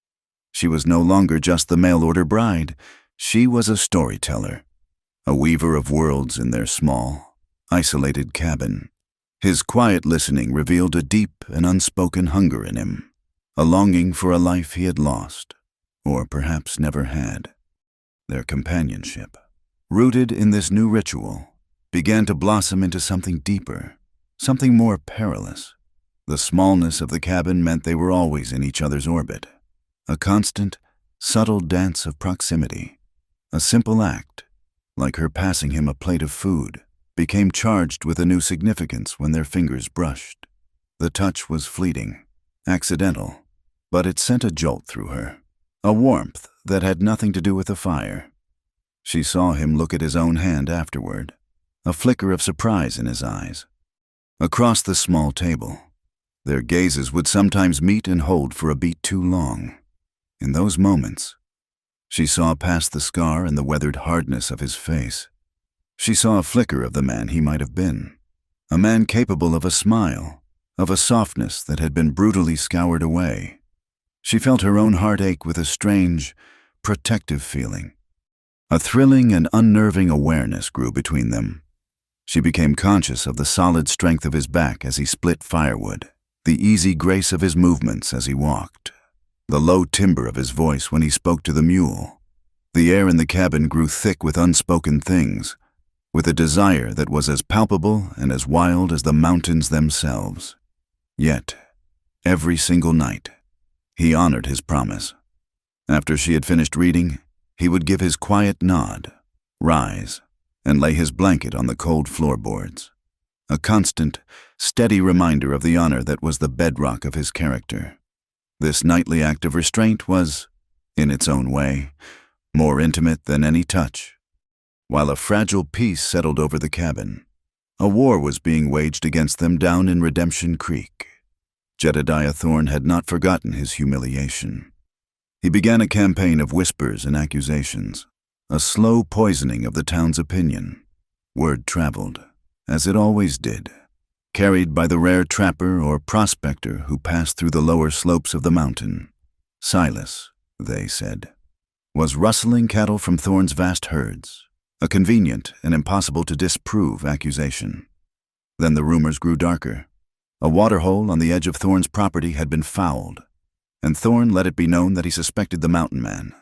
She was no longer just the mail-order bride. She was a storyteller, a weaver of worlds in their small, isolated cabin. His quiet listening revealed a deep and unspoken hunger in him, a longing for a life he had lost, or perhaps never had. Their companionship, rooted in this new ritual, began to blossom into something deeper, something more perilous. The smallness of the cabin meant they were always in each other's orbit, a constant, subtle dance of proximity. A simple act, like her passing him a plate of food, became charged with a new significance when their fingers brushed. The touch was fleeting, accidental, but it sent a jolt through her, a warmth that had nothing to do with the fire. She saw him look at his own hand afterward, a flicker of surprise in his eyes. Across the small table, their gazes would sometimes meet and hold for a beat too long. In those moments, she saw past the scar and the weathered hardness of his face. She saw a flicker of the man he might have been, a man capable of a smile, of a softness that had been brutally scoured away. She felt her own heart ache with a strange, protective feeling. A thrilling and unnerving awareness grew between them. She became conscious of the solid strength of his back as he split firewood, the easy grace of his movements as he walked, the low timbre of his voice when he spoke to the mule. The air in the cabin grew thick with unspoken things, with a desire that was as palpable and as wild as the mountains themselves. Yet, every single night, he honored his promise. After she had finished reading, he would give his quiet nod, rise, and lay his blanket on the cold floorboards, a constant, steady reminder of the honor that was the bedrock of his character. This nightly act of restraint was, in its own way, more intimate than any touch. While a fragile peace settled over the cabin, a war was being waged against them down in Redemption Creek. Jedediah Thorne had not forgotten his humiliation. He began a campaign of whispers and accusations, a slow poisoning of the town's opinion. Word traveled, as it always did, carried by the rare trapper or prospector who passed through the lower slopes of the mountain. Silas, they said, was rustling cattle from Thorne's vast herds, a convenient and impossible to disprove accusation. Then the rumors grew darker. A waterhole on the edge of Thorne's property had been fouled, and Thorne let it be known that he suspected the mountain man,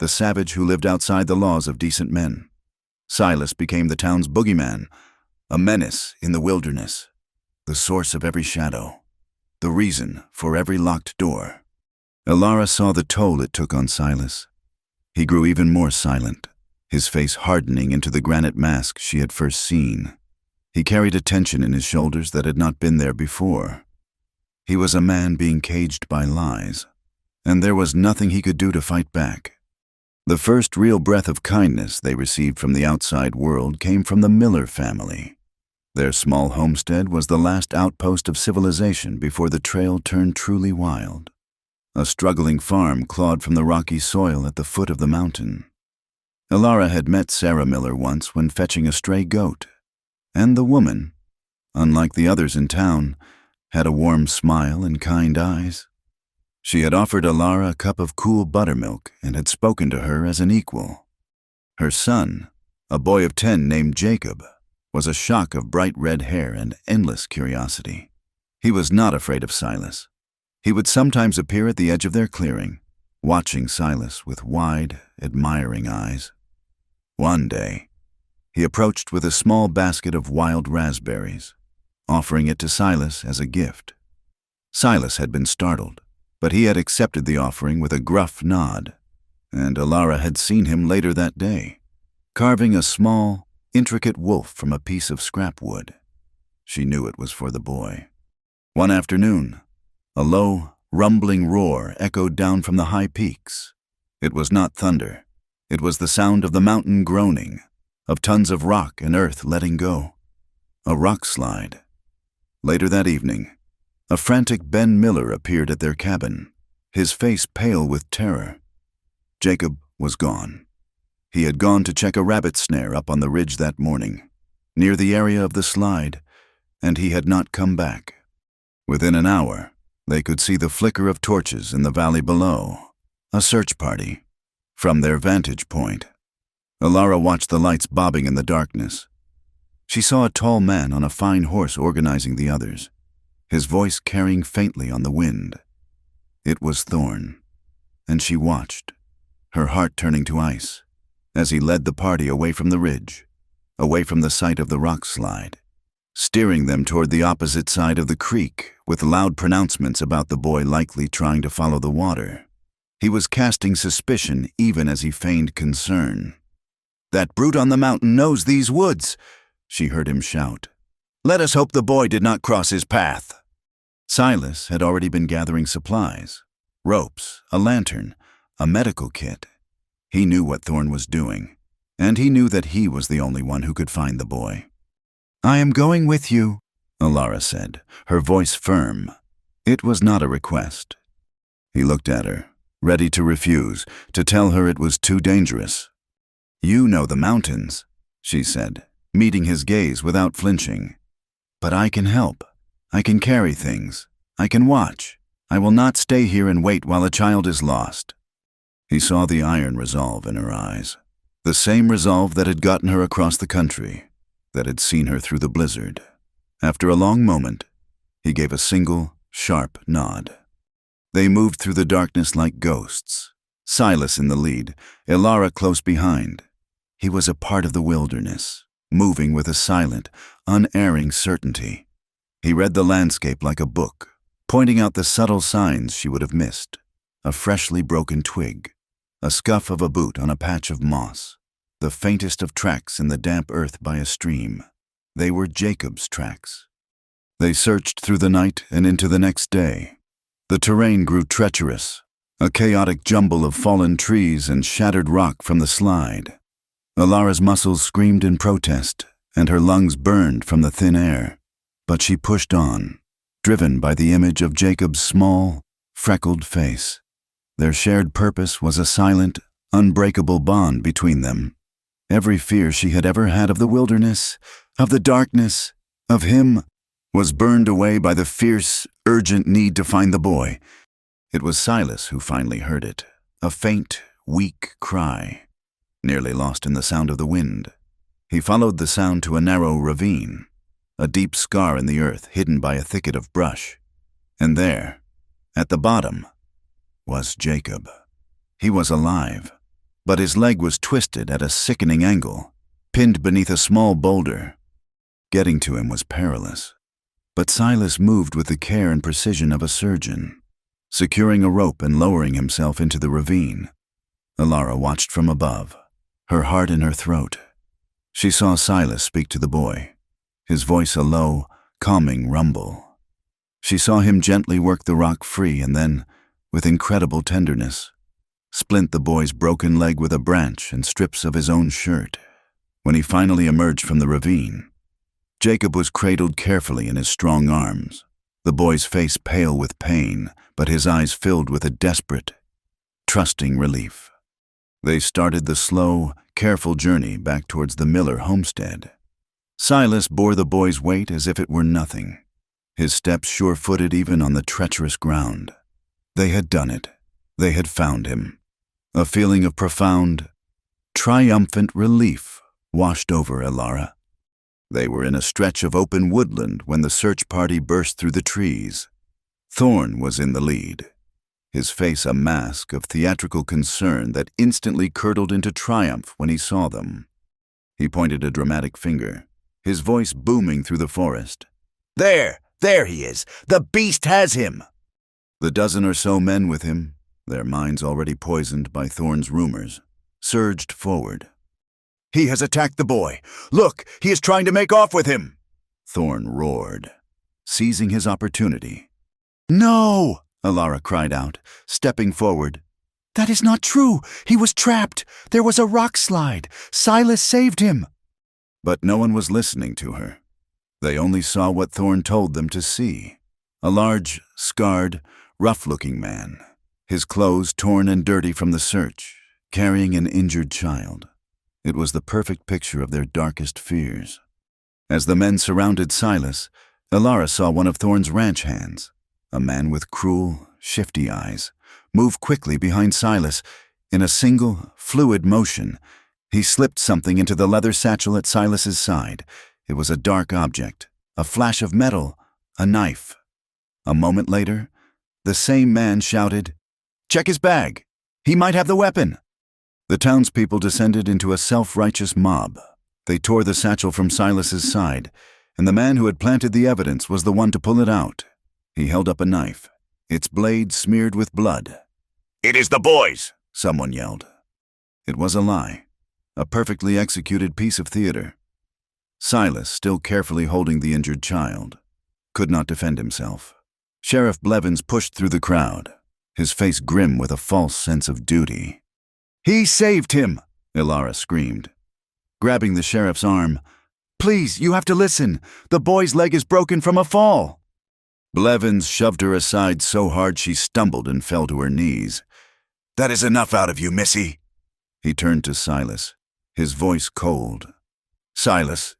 the savage who lived outside the laws of decent men. Silas became the town's boogeyman, a menace in the wilderness, the source of every shadow, the reason for every locked door. Elara saw the toll it took on Silas. He grew even more silent, his face hardening into the granite mask she had first seen. He carried a tension in his shoulders that had not been there before. He was a man being caged by lies, and there was nothing he could do to fight back. The first real breath of kindness they received from the outside world came from the Miller family. Their small homestead was the last outpost of civilization before the trail turned truly wild. A struggling farm clawed from the rocky soil at the foot of the mountain. Elara had met Sarah Miller once when fetching a stray goat, and the woman, unlike the others in town, had a warm smile and kind eyes. She had offered Elara a cup of cool buttermilk and had spoken to her as an equal. Her son, a boy of 10 named Jacob, was a shock of bright red hair and endless curiosity. He was not afraid of Silas. He would sometimes appear at the edge of their clearing, watching Silas with wide, admiring eyes. One day, he approached with a small basket of wild raspberries, offering it to Silas as a gift. Silas had been startled, but he had accepted the offering with a gruff nod, and Elara had seen him later that day, carving a small, intricate wolf from a piece of scrap wood. She knew it was for the boy. One afternoon, a low, rumbling roar echoed down from the high peaks. It was not thunder. It was the sound of the mountain groaning, of tons of rock and earth letting go. A rock slide. Later that evening, a frantic Ben Miller appeared at their cabin, his face pale with terror. Jacob was gone. He had gone to check a rabbit snare up on the ridge that morning, near the area of the slide, and he had not come back. Within an hour, they could see the flicker of torches in the valley below, a search party. From their vantage point, Elara watched the lights bobbing in the darkness. She saw a tall man on a fine horse organizing the others, his voice carrying faintly on the wind. It was Thorne, and she watched, her heart turning to ice, as he led the party away from the ridge, away from the site of the rock slide, steering them toward the opposite side of the creek with loud pronouncements about the boy likely trying to follow the water. He was casting suspicion even as he feigned concern. "That brute on the mountain knows these woods," she heard him shout. "Let us hope the boy did not cross his path." Silas had already been gathering supplies, ropes, a lantern, a medical kit. He knew what Thorne was doing, and he knew that he was the only one who could find the boy. "I am going with you," Elara said, her voice firm. It was not a request. He looked at her, ready to refuse, to tell her it was too dangerous. "You know the mountains," she said, meeting his gaze without flinching. "But I can help. I can carry things. I can watch. I will not stay here and wait while a child is lost." He saw the iron resolve in her eyes, the same resolve that had gotten her across the country, that had seen her through the blizzard. After a long moment, he gave a single, sharp nod. They moved through the darkness like ghosts, Silas in the lead, Elara close behind. He was a part of the wilderness, moving with a silent, unerring certainty. He read the landscape like a book, pointing out the subtle signs she would have missed: a freshly broken twig, a scuff of a boot on a patch of moss, the faintest of tracks in the damp earth by a stream. They were Jacob's tracks. They searched through the night and into the next day. The terrain grew treacherous, a chaotic jumble of fallen trees and shattered rock from the slide. Elara's muscles screamed in protest, and her lungs burned from the thin air. But she pushed on, driven by the image of Jacob's small, freckled face. Their shared purpose was a silent, unbreakable bond between them. Every fear she had ever had of the wilderness, of the darkness, of him, was burned away by the fierce, urgent need to find the boy. It was Silas who finally heard it, a faint, weak cry, nearly lost in the sound of the wind. He followed the sound to a narrow ravine, a deep scar in the earth hidden by a thicket of brush. And there, at the bottom, was Jacob. He was alive, but his leg was twisted at a sickening angle, pinned beneath a small boulder. Getting to him was perilous, but Silas moved with the care and precision of a surgeon, securing a rope and lowering himself into the ravine. Alara watched from above, her heart in her throat. She saw Silas speak to the boy, his voice a low, calming rumble. She saw him gently work the rock free and then, with incredible tenderness, splint the boy's broken leg with a branch and strips of his own shirt. When he finally emerged from the ravine, Jacob was cradled carefully in his strong arms, the boy's face pale with pain, but his eyes filled with a desperate, trusting relief. They started the slow, careful journey back towards the Miller homestead. Silas bore the boy's weight as if it were nothing, his steps sure-footed even on the treacherous ground. They had done it. They had found him. A feeling of profound, triumphant relief washed over Alara. They were in a stretch of open woodland when the search party burst through the trees. Thorn was in the lead, his face a mask of theatrical concern that instantly curdled into triumph when he saw them. He pointed a dramatic finger, his voice booming through the forest. "There he is! The beast has him!" The dozen or so men with him, their minds already poisoned by Thorn's rumors, surged forward. "He has attacked the boy! Look, he is trying to make off with him!" Thorn roared, seizing his opportunity. "No!" Alara cried out, stepping forward. "That is not true! He was trapped! There was a rock slide! Silas saved him!" But no one was listening to her. They only saw what Thorn told them to see. A large, scarred, rough-looking man, his clothes torn and dirty from the search, carrying an injured child. It was the perfect picture of their darkest fears. As the men surrounded Silas, Alara saw one of Thorn's ranch hands, a man with cruel, shifty eyes, move quickly behind Silas. In a single, fluid motion, he slipped something into the leather satchel at Silas's side. It was a dark object, a flash of metal, a knife. A moment later, the same man shouted, "Check his bag! He might have the weapon!" The townspeople descended into a self-righteous mob. They tore the satchel from Silas's side, and the man who had planted the evidence was the one to pull it out. He held up a knife, its blade smeared with blood. "It is the boys!" someone yelled. It was a lie, a perfectly executed piece of theater. Silas, still carefully holding the injured child, could not defend himself. Sheriff Blevins pushed through the crowd, his face grim with a false sense of duty. "He saved him!" Alara screamed, grabbing the sheriff's arm. "Please, you have to listen. The boy's leg is broken from a fall." Blevins shoved her aside so hard she stumbled and fell to her knees. "That is enough out of you, missy." He turned to Silas, his voice cold. "Silas,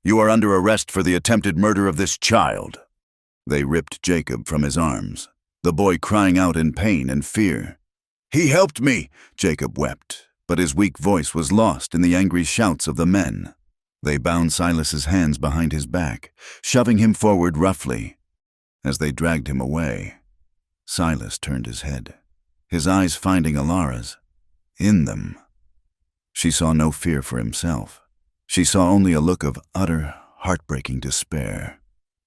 you are under arrest for the attempted murder of this child." They ripped Jacob from his arms, the boy crying out in pain and fear. "He helped me," Jacob wept, but his weak voice was lost in the angry shouts of the men. They bound Silas's hands behind his back, shoving him forward roughly. As they dragged him away, Silas turned his head, his eyes finding Alara's. In them, she saw no fear for himself. She saw only a look of utter, heartbreaking despair.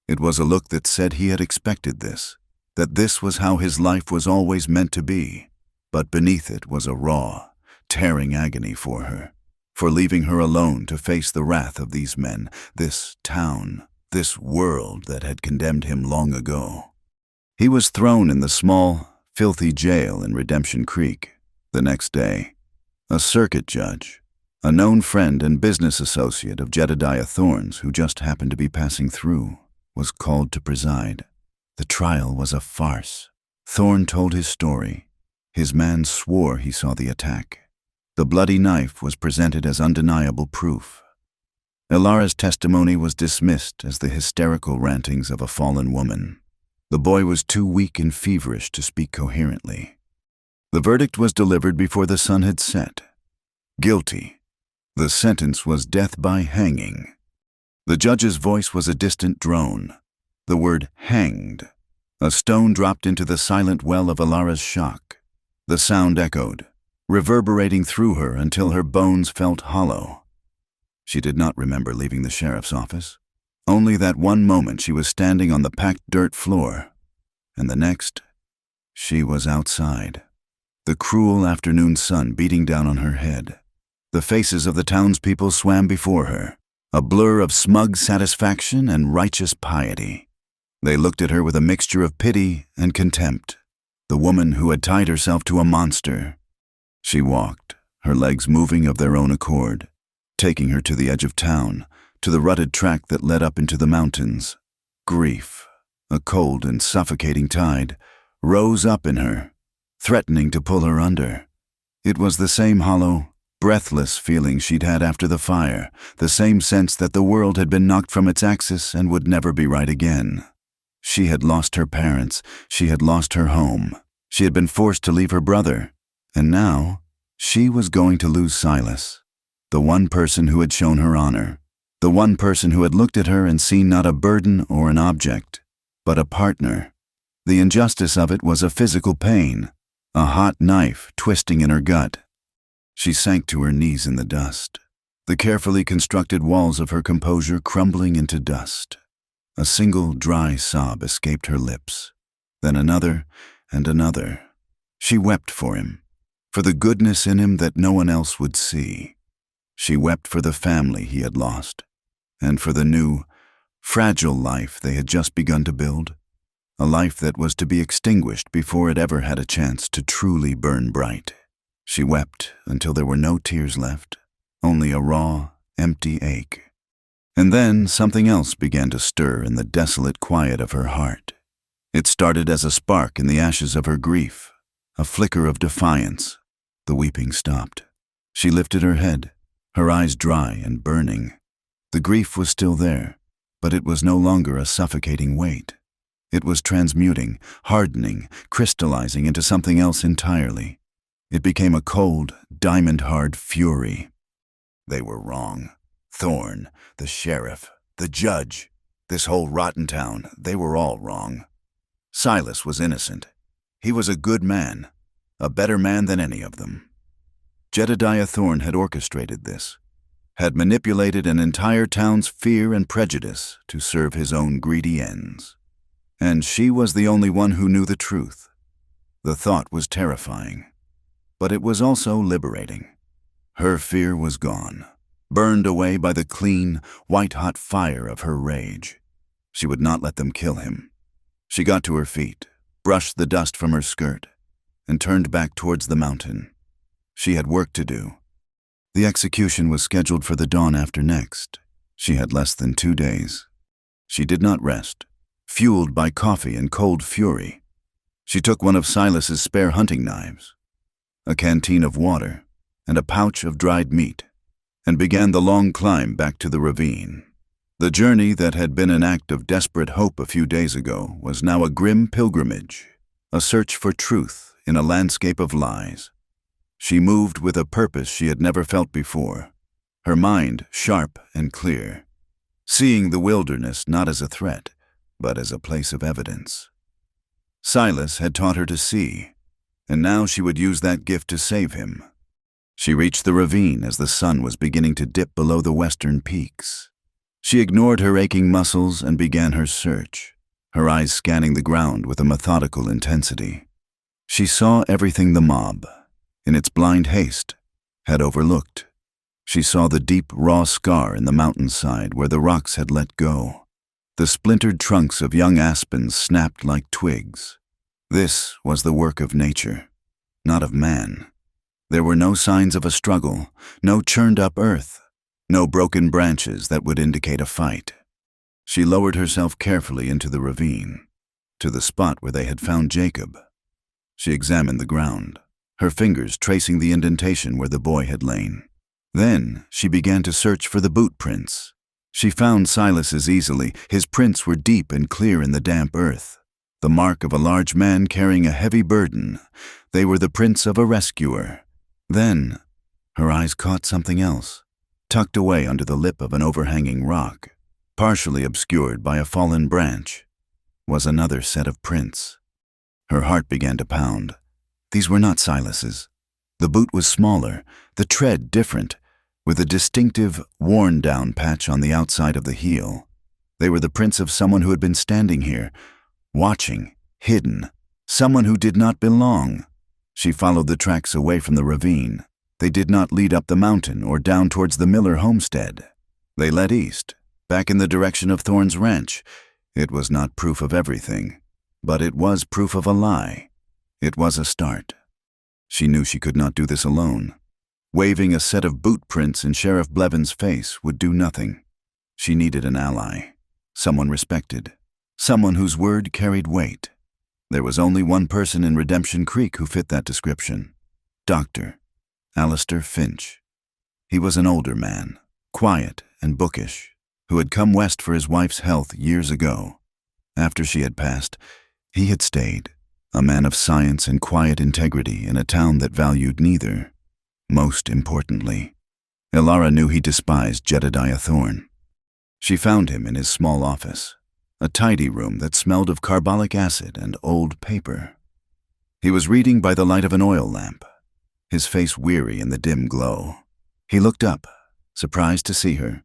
It was a look that said he had expected this, that this was how his life was always meant to be. But beneath it was a raw, tearing agony for her, for leaving her alone to face the wrath of these men, this town, this world that had condemned him long ago. He was thrown in the small, filthy jail in Redemption Creek. The next day, a circuit judge, a known friend and business associate of Jedediah Thorn's who just happened to be passing through, was called to preside. The trial was a farce. Thorn told his story. His man swore he saw the attack. The bloody knife was presented as undeniable proof. Ilara's testimony was dismissed as the hysterical rantings of a fallen woman. The boy was too weak and feverish to speak coherently. The verdict was delivered before the sun had set. Guilty. The sentence was death by hanging. The judge's voice was a distant drone. The word hanged. A stone dropped into the silent well of Ilara's shock. The sound echoed, reverberating through her until her bones felt hollow. She did not remember leaving the sheriff's office. Only that one moment she was standing on the packed dirt floor, and the next, she was outside. The cruel afternoon sun beating down on her head. The faces of the townspeople swam before her, a blur of smug satisfaction and righteous piety. They looked at her with a mixture of pity and contempt, the woman who had tied herself to a monster. She walked, her legs moving of their own accord, taking her to the edge of town, to the rutted track that led up into the mountains. Grief, a cold and suffocating tide, rose up in her, threatening to pull her under. It was the same hollow, breathless feeling she'd had after the fire, the same sense that the world had been knocked from its axis and would never be right again. She had lost her parents, she had lost her home, she had been forced to leave her brother, and now she was going to lose Silas, the one person who had shown her honor, the one person who had looked at her and seen not a burden or an object, but a partner. The injustice of it was a physical pain, a hot knife twisting in her gut. She sank to her knees in the dust, the carefully constructed walls of her composure crumbling into dust. A single dry sob escaped her lips, then another and another. She wept for him, for the goodness in him that no one else would see. She wept for the family he had lost, and for the new, fragile life they had just begun to build, a life that was to be extinguished before it ever had a chance to truly burn bright. She wept until there were no tears left, only a raw, empty ache. And then something else began to stir in the desolate quiet of her heart. It started as a spark in the ashes of her grief, a flicker of defiance. The weeping stopped. She lifted her head, her eyes dry and burning. The grief was still there, but it was no longer a suffocating weight. It was transmuting, hardening, crystallizing into something else entirely. It became a cold, diamond-hard fury. They were wrong. Thorne, the sheriff, the judge, this whole rotten town, they were all wrong. Silas was innocent. He was a good man, a better man than any of them. Jedediah Thorne had orchestrated this, had manipulated an entire town's fear and prejudice to serve his own greedy ends. And she was the only one who knew the truth. The thought was terrifying, but it was also liberating. Her fear was gone, burned away by the clean, white-hot fire of her rage. She would not let them kill him. She got to her feet, brushed the dust from her skirt, and turned back towards the mountain. She had work to do. The execution was scheduled for the dawn after next. She had less than 2 days. She did not rest, fueled by coffee and cold fury. She took one of Silas's spare hunting knives, a canteen of water, and a pouch of dried meat, and began the long climb back to the ravine. The journey that had been an act of desperate hope a few days ago was now a grim pilgrimage, a search for truth in a landscape of lies. She moved with a purpose she had never felt before, her mind sharp and clear, seeing the wilderness not as a threat, but as a place of evidence. Silas had taught her to see, and now she would use that gift to save him. She reached the ravine as the sun was beginning to dip below the western peaks. She ignored her aching muscles and began her search, her eyes scanning the ground with a methodical intensity. She saw everything the mob, in its blind haste, had overlooked. She saw the deep, raw scar in the mountainside where the rocks had let go. The splintered trunks of young aspens snapped like twigs. This was the work of nature, not of man. There were no signs of a struggle, no churned-up earth, no broken branches that would indicate a fight. She lowered herself carefully into the ravine, to the spot where they had found Jacob. She examined the ground, her fingers tracing the indentation where the boy had lain. Then she began to search for the boot prints. She found Silas's easily. His prints were deep and clear in the damp earth. The mark of a large man carrying a heavy burden. They were the prints of a rescuer. Then her eyes caught something else, tucked away under the lip of an overhanging rock, partially obscured by a fallen branch, was another set of prints. Her heart began to pound. These were not Silas's. The boot was smaller, the tread different, with a distinctive, worn-down patch on the outside of the heel. They were the prints of someone who had been standing here, watching, hidden, someone who did not belong. She followed the tracks away from the ravine. They did not lead up the mountain or down towards the Miller homestead. They led east, back in the direction of Thorne's ranch. It was not proof of everything, but it was proof of a lie. It was a start. She knew she could not do this alone. Waving a set of boot prints in Sheriff Blevins' face would do nothing. She needed an ally, someone respected, someone whose word carried weight. There was only one person in Redemption Creek who fit that description: Dr. Alistair Finch. He was an older man, quiet and bookish, who had come west for his wife's health years ago. After she had passed, he had stayed, a man of science and quiet integrity in a town that valued neither. Most importantly, Elara knew he despised Jedediah Thorne. She found him in his small office, a tidy room that smelled of carbolic acid and old paper. He was reading by the light of an oil lamp, his face weary in the dim glow. He looked up, surprised to see her.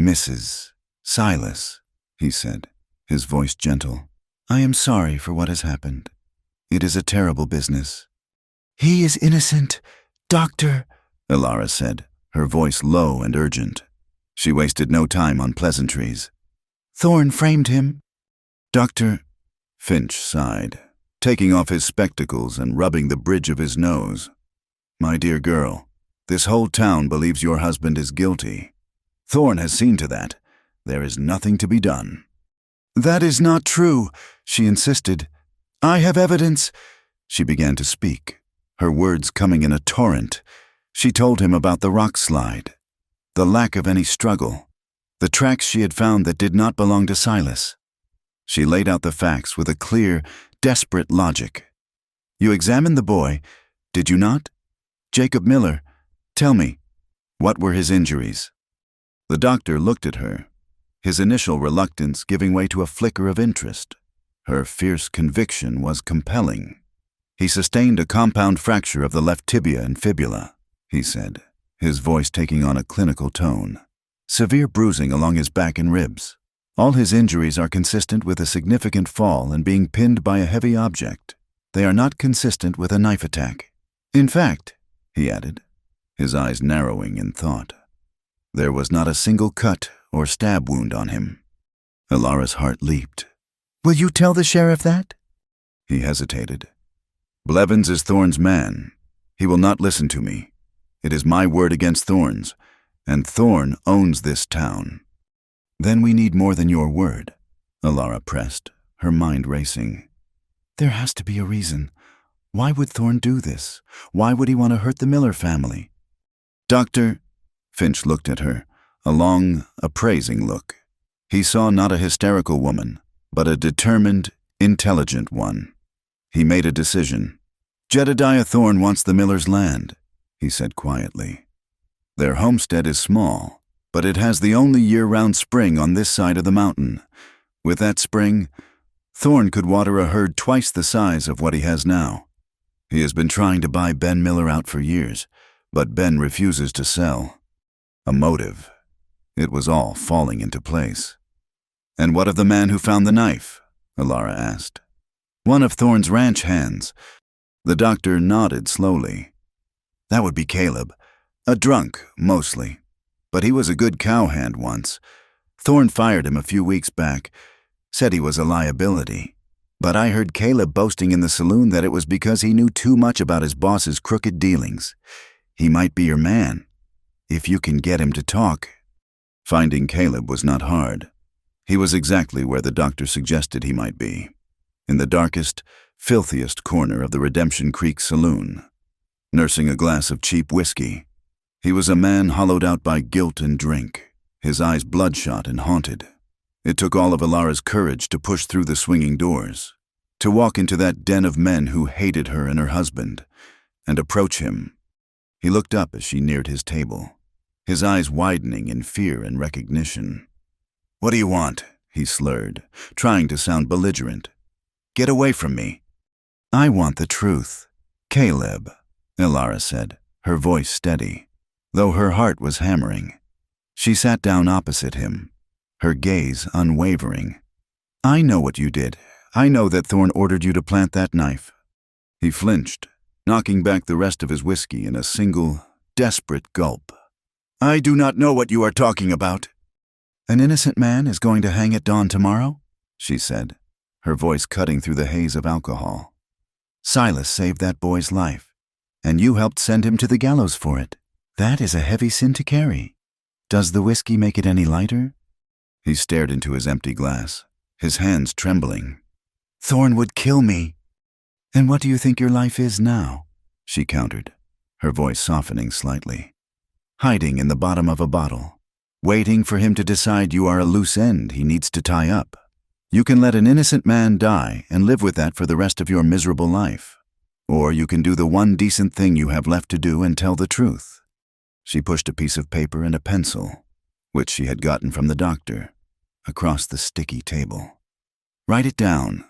"Mrs. Silas," he said, his voice gentle. "I am sorry for what has happened. It is a terrible business." "He is innocent, Doctor," Elara said, her voice low and urgent. She wasted no time on pleasantries. "Thorne framed him." "Doctor," Finch sighed, taking off his spectacles and rubbing the bridge of his nose. "My dear girl, this whole town believes your husband is guilty. Thorne has seen to that. There is nothing to be done." "That is not true," she insisted. "I have evidence." She began to speak, her words coming in a torrent. She told him about the rock slide, the lack of any struggle, the tracks she had found that did not belong to Silas. She laid out the facts with a clear, desperate logic. "You examined the boy, did you not? Jacob Miller. Tell me, what were his injuries?" The doctor looked at her, his initial reluctance giving way to a flicker of interest. Her fierce conviction was compelling. "He sustained a compound fracture of the left tibia and fibula," he said, his voice taking on a clinical tone. "Severe bruising along his back and ribs. All his injuries are consistent with a significant fall and being pinned by a heavy object. They are not consistent with a knife attack. In fact," he added, his eyes narrowing in thought, "there was not a single cut or stab wound on him." Elara's heart leaped. "Will you tell the sheriff that?" He hesitated. "Blevins is Thorne's man. He will not listen to me. It is my word against Thorne's, and Thorne owns this town." "Then we need more than your word," Elara pressed, her mind racing. "There has to be a reason. Why would Thorne do this? Why would he want to hurt the Miller family?" "Doctor," Finch looked at her, a long, appraising look. He saw not a hysterical woman, but a determined, intelligent one. He made a decision. "Jedediah Thorne wants the Millers' land," he said quietly. "Their homestead is small, but it has the only year-round spring on this side of the mountain. With that spring, Thorne could water a herd twice the size of what he has now. He has been trying to buy Ben Miller out for years, but Ben refuses to sell. A motive. It was all falling into place." "And what of the man who found the knife?" Elara asked. "One of Thorne's ranch hands." The doctor nodded slowly. "That would be Caleb. A drunk, mostly. But he was a good cowhand once. Thorne fired him a few weeks back, said he was a liability. But I heard Caleb boasting in the saloon that it was because he knew too much about his boss's crooked dealings. He might be your man, if you can get him to talk." Finding Caleb was not hard. He was exactly where the doctor suggested he might be, in the darkest, filthiest corner of the Redemption Creek saloon, nursing a glass of cheap whiskey. He was a man hollowed out by guilt and drink, his eyes bloodshot and haunted. It took all of Ilara's courage to push through the swinging doors, to walk into that den of men who hated her and her husband, and approach him. He looked up as she neared his table, his eyes widening in fear and recognition. "What do you want?" he slurred, trying to sound belligerent. "Get away from me." "I want the truth, Caleb," Ilara said, her voice steady, though her heart was hammering. She sat down opposite him, her gaze unwavering. "I know what you did. I know that Thorn ordered you to plant that knife." He flinched, knocking back the rest of his whiskey in a single, desperate gulp. "I do not know what you are talking about." "An innocent man is going to hang at dawn tomorrow?" she said, her voice cutting through the haze of alcohol. "Silas saved that boy's life, and you helped send him to the gallows for it. That is a heavy sin to carry. Does the whiskey make it any lighter?" He stared into his empty glass, his hands trembling. "Thorn would kill me." "And what do you think your life is now?" she countered, her voice softening slightly. "Hiding in the bottom of a bottle, waiting for him to decide you are a loose end he needs to tie up. You can let an innocent man die and live with that for the rest of your miserable life. Or you can do the one decent thing you have left to do and tell the truth." She pushed a piece of paper and a pencil, which she had gotten from the doctor, across the sticky table. "Write it down.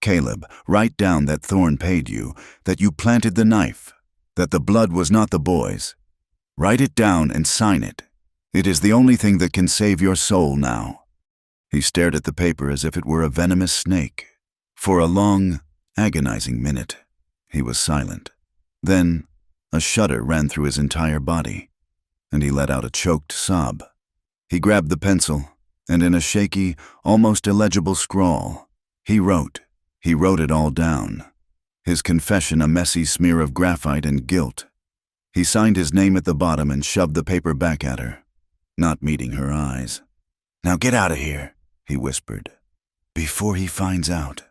Caleb, write down that Thorn paid you, that you planted the knife, that the blood was not the boy's. Write it down and sign it. It is the only thing that can save your soul now." He stared at the paper as if it were a venomous snake. For a long, agonizing minute, he was silent. Then, a shudder ran through his entire body, and he let out a choked sob. He grabbed the pencil, and in a shaky, almost illegible scrawl, he wrote it all down. His confession a messy smear of graphite and guilt. He signed his name at the bottom and shoved the paper back at her, not meeting her eyes. "Now get out of here," he whispered, "before he finds out."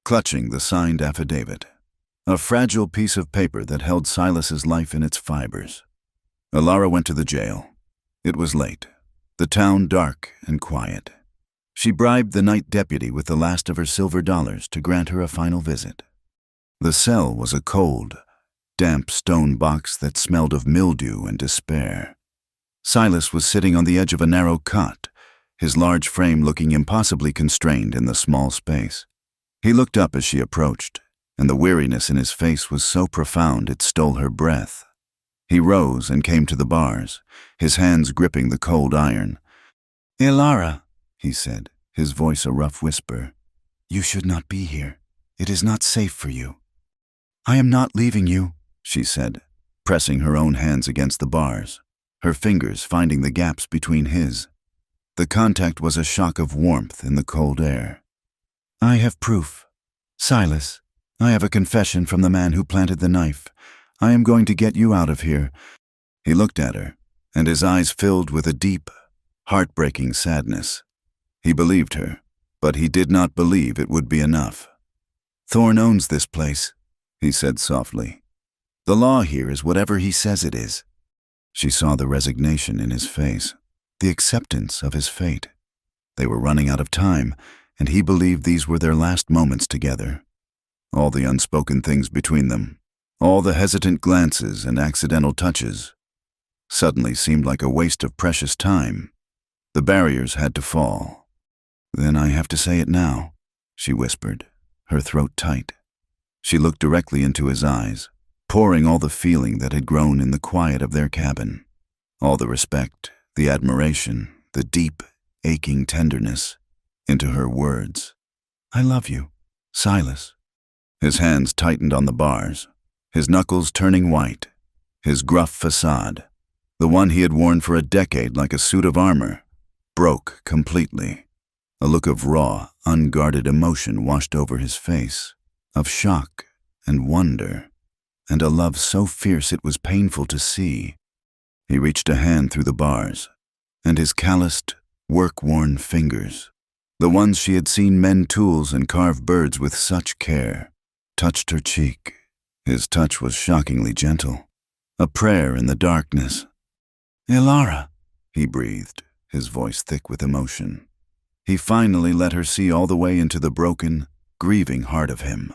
Clutching the signed affidavit, a fragile piece of paper that held Silas's life in its fibers, Ilara went to the jail. It was late, the town dark and quiet. She bribed the night deputy with the last of her silver dollars to grant her a final visit. The cell was a cold, damp stone box that smelled of mildew and despair. Silas was sitting on the edge of a narrow cot, his large frame looking impossibly constrained in the small space. He looked up as she approached, and the weariness in his face was so profound it stole her breath. He rose and came to the bars, his hands gripping the cold iron. "Ilara," he said, his voice a rough whisper, "you should not be here. It is not safe for you." "I am not leaving you," she said, pressing her own hands against the bars, her fingers finding the gaps between his. The contact was a shock of warmth in the cold air. "I have proof. Silas, I have a confession from the man who planted the knife. I am going to get you out of here." He looked at her, and his eyes filled with a deep, heartbreaking sadness. He believed her, but he did not believe it would be enough. "Thorn owns this place," he said softly. "The law here is whatever he says it is." She saw the resignation in his face, the acceptance of his fate. They were running out of time, and he believed these were their last moments together. All the unspoken things between them, all the hesitant glances and accidental touches, suddenly seemed like a waste of precious time. The barriers had to fall. "Then I have to say it now," she whispered, her throat tight. She looked directly into his eyes, pouring all the feeling that had grown in the quiet of their cabin, all the respect, the admiration, the deep, aching tenderness, into her words. "I love you, Silas." His hands tightened on the bars, his knuckles turning white, his gruff facade, the one he had worn for a decade like a suit of armor, broke completely. A look of raw, unguarded emotion washed over his face, of shock and wonder, and a love so fierce it was painful to see. He reached a hand through the bars, and his calloused, work-worn fingers, the ones she had seen mend tools and carve birds with such care, touched her cheek, His touch was shockingly gentle, a prayer in the darkness. "Ilara," he breathed, his voice thick with emotion. He finally let her see all the way into the broken, grieving heart of him.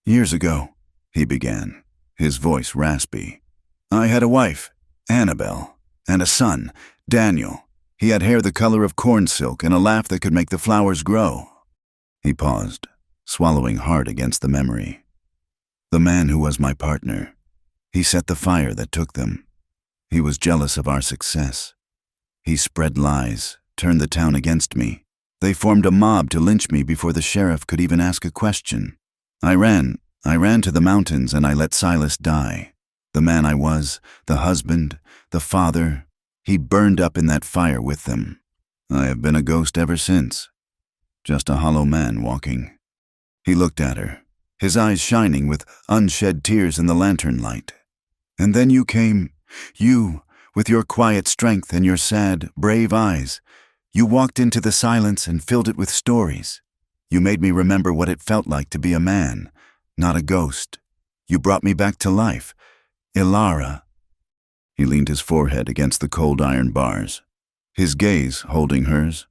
"Years ago," he began, his voice raspy, "I had a wife, Annabelle, and a son, Daniel. He had hair the color of corn silk and a laugh that could make the flowers grow." He paused, swallowing hard against the memory. "The man who was my partner. He set the fire that took them. He was jealous of our success. He spread lies, turned the town against me. They formed a mob to lynch me before the sheriff could even ask a question. I ran to the mountains and I let Silas die. The man I was, the husband, the father, he burned up in that fire with them. I have been a ghost ever since. Just a hollow man walking." He looked at her, his eyes shining with unshed tears in the lantern light. "And then you came, you, with your quiet strength and your sad, brave eyes. You walked into the silence and filled it with stories. You made me remember what it felt like to be a man, not a ghost. You brought me back to life. Ilara." He leaned his forehead against the cold iron bars, his gaze holding hers.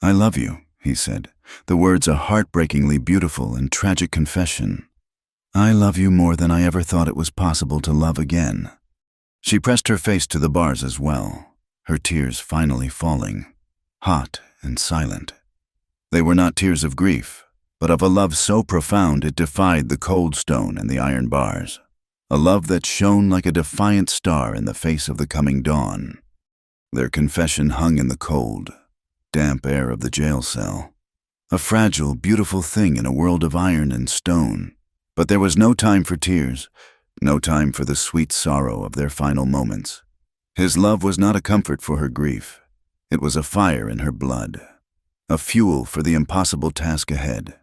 "I love you," he said, the words a heartbreakingly beautiful and tragic confession. "I love you more than I ever thought it was possible to love again." She pressed her face to the bars as well, her tears finally falling, hot and silent. They were not tears of grief, but of a love so profound it defied the cold stone and the iron bars. A love that shone like a defiant star in the face of the coming dawn. Their confession hung in the cold, damp air of the jail cell. A fragile, beautiful thing in a world of iron and stone. But there was no time for tears, no time for the sweet sorrow of their final moments. His love was not a comfort for her grief. It was a fire in her blood, a fuel for the impossible task ahead.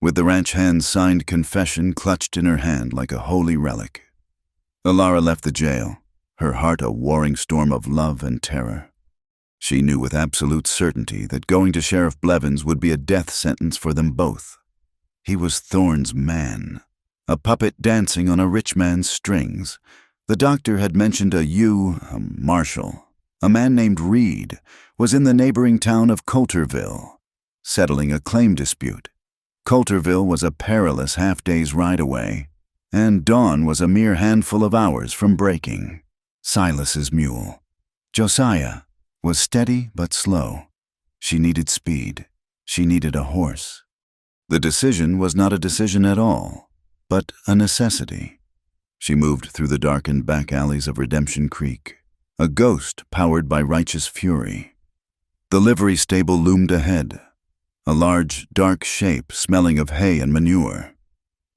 With the ranch hand's signed confession clutched in her hand like a holy relic, Ilara left the jail, her heart a warring storm of love and terror. She knew with absolute certainty that going to Sheriff Blevins would be a death sentence for them both. He was Thorne's man, a puppet dancing on a rich man's strings. The doctor had mentioned a marshal. A man named Reed was in the neighboring town of Coulterville, settling a claim dispute. Coulterville was a perilous half-day's ride away, and Dawn was a mere handful of hours from breaking. Silas's mule, Josiah, was steady but slow. She needed speed. She needed a horse. The decision was not a decision at all, but a necessity. She moved through the darkened back alleys of Redemption Creek, a ghost powered by righteous fury. The livery stable loomed ahead, a large, dark shape smelling of hay and manure.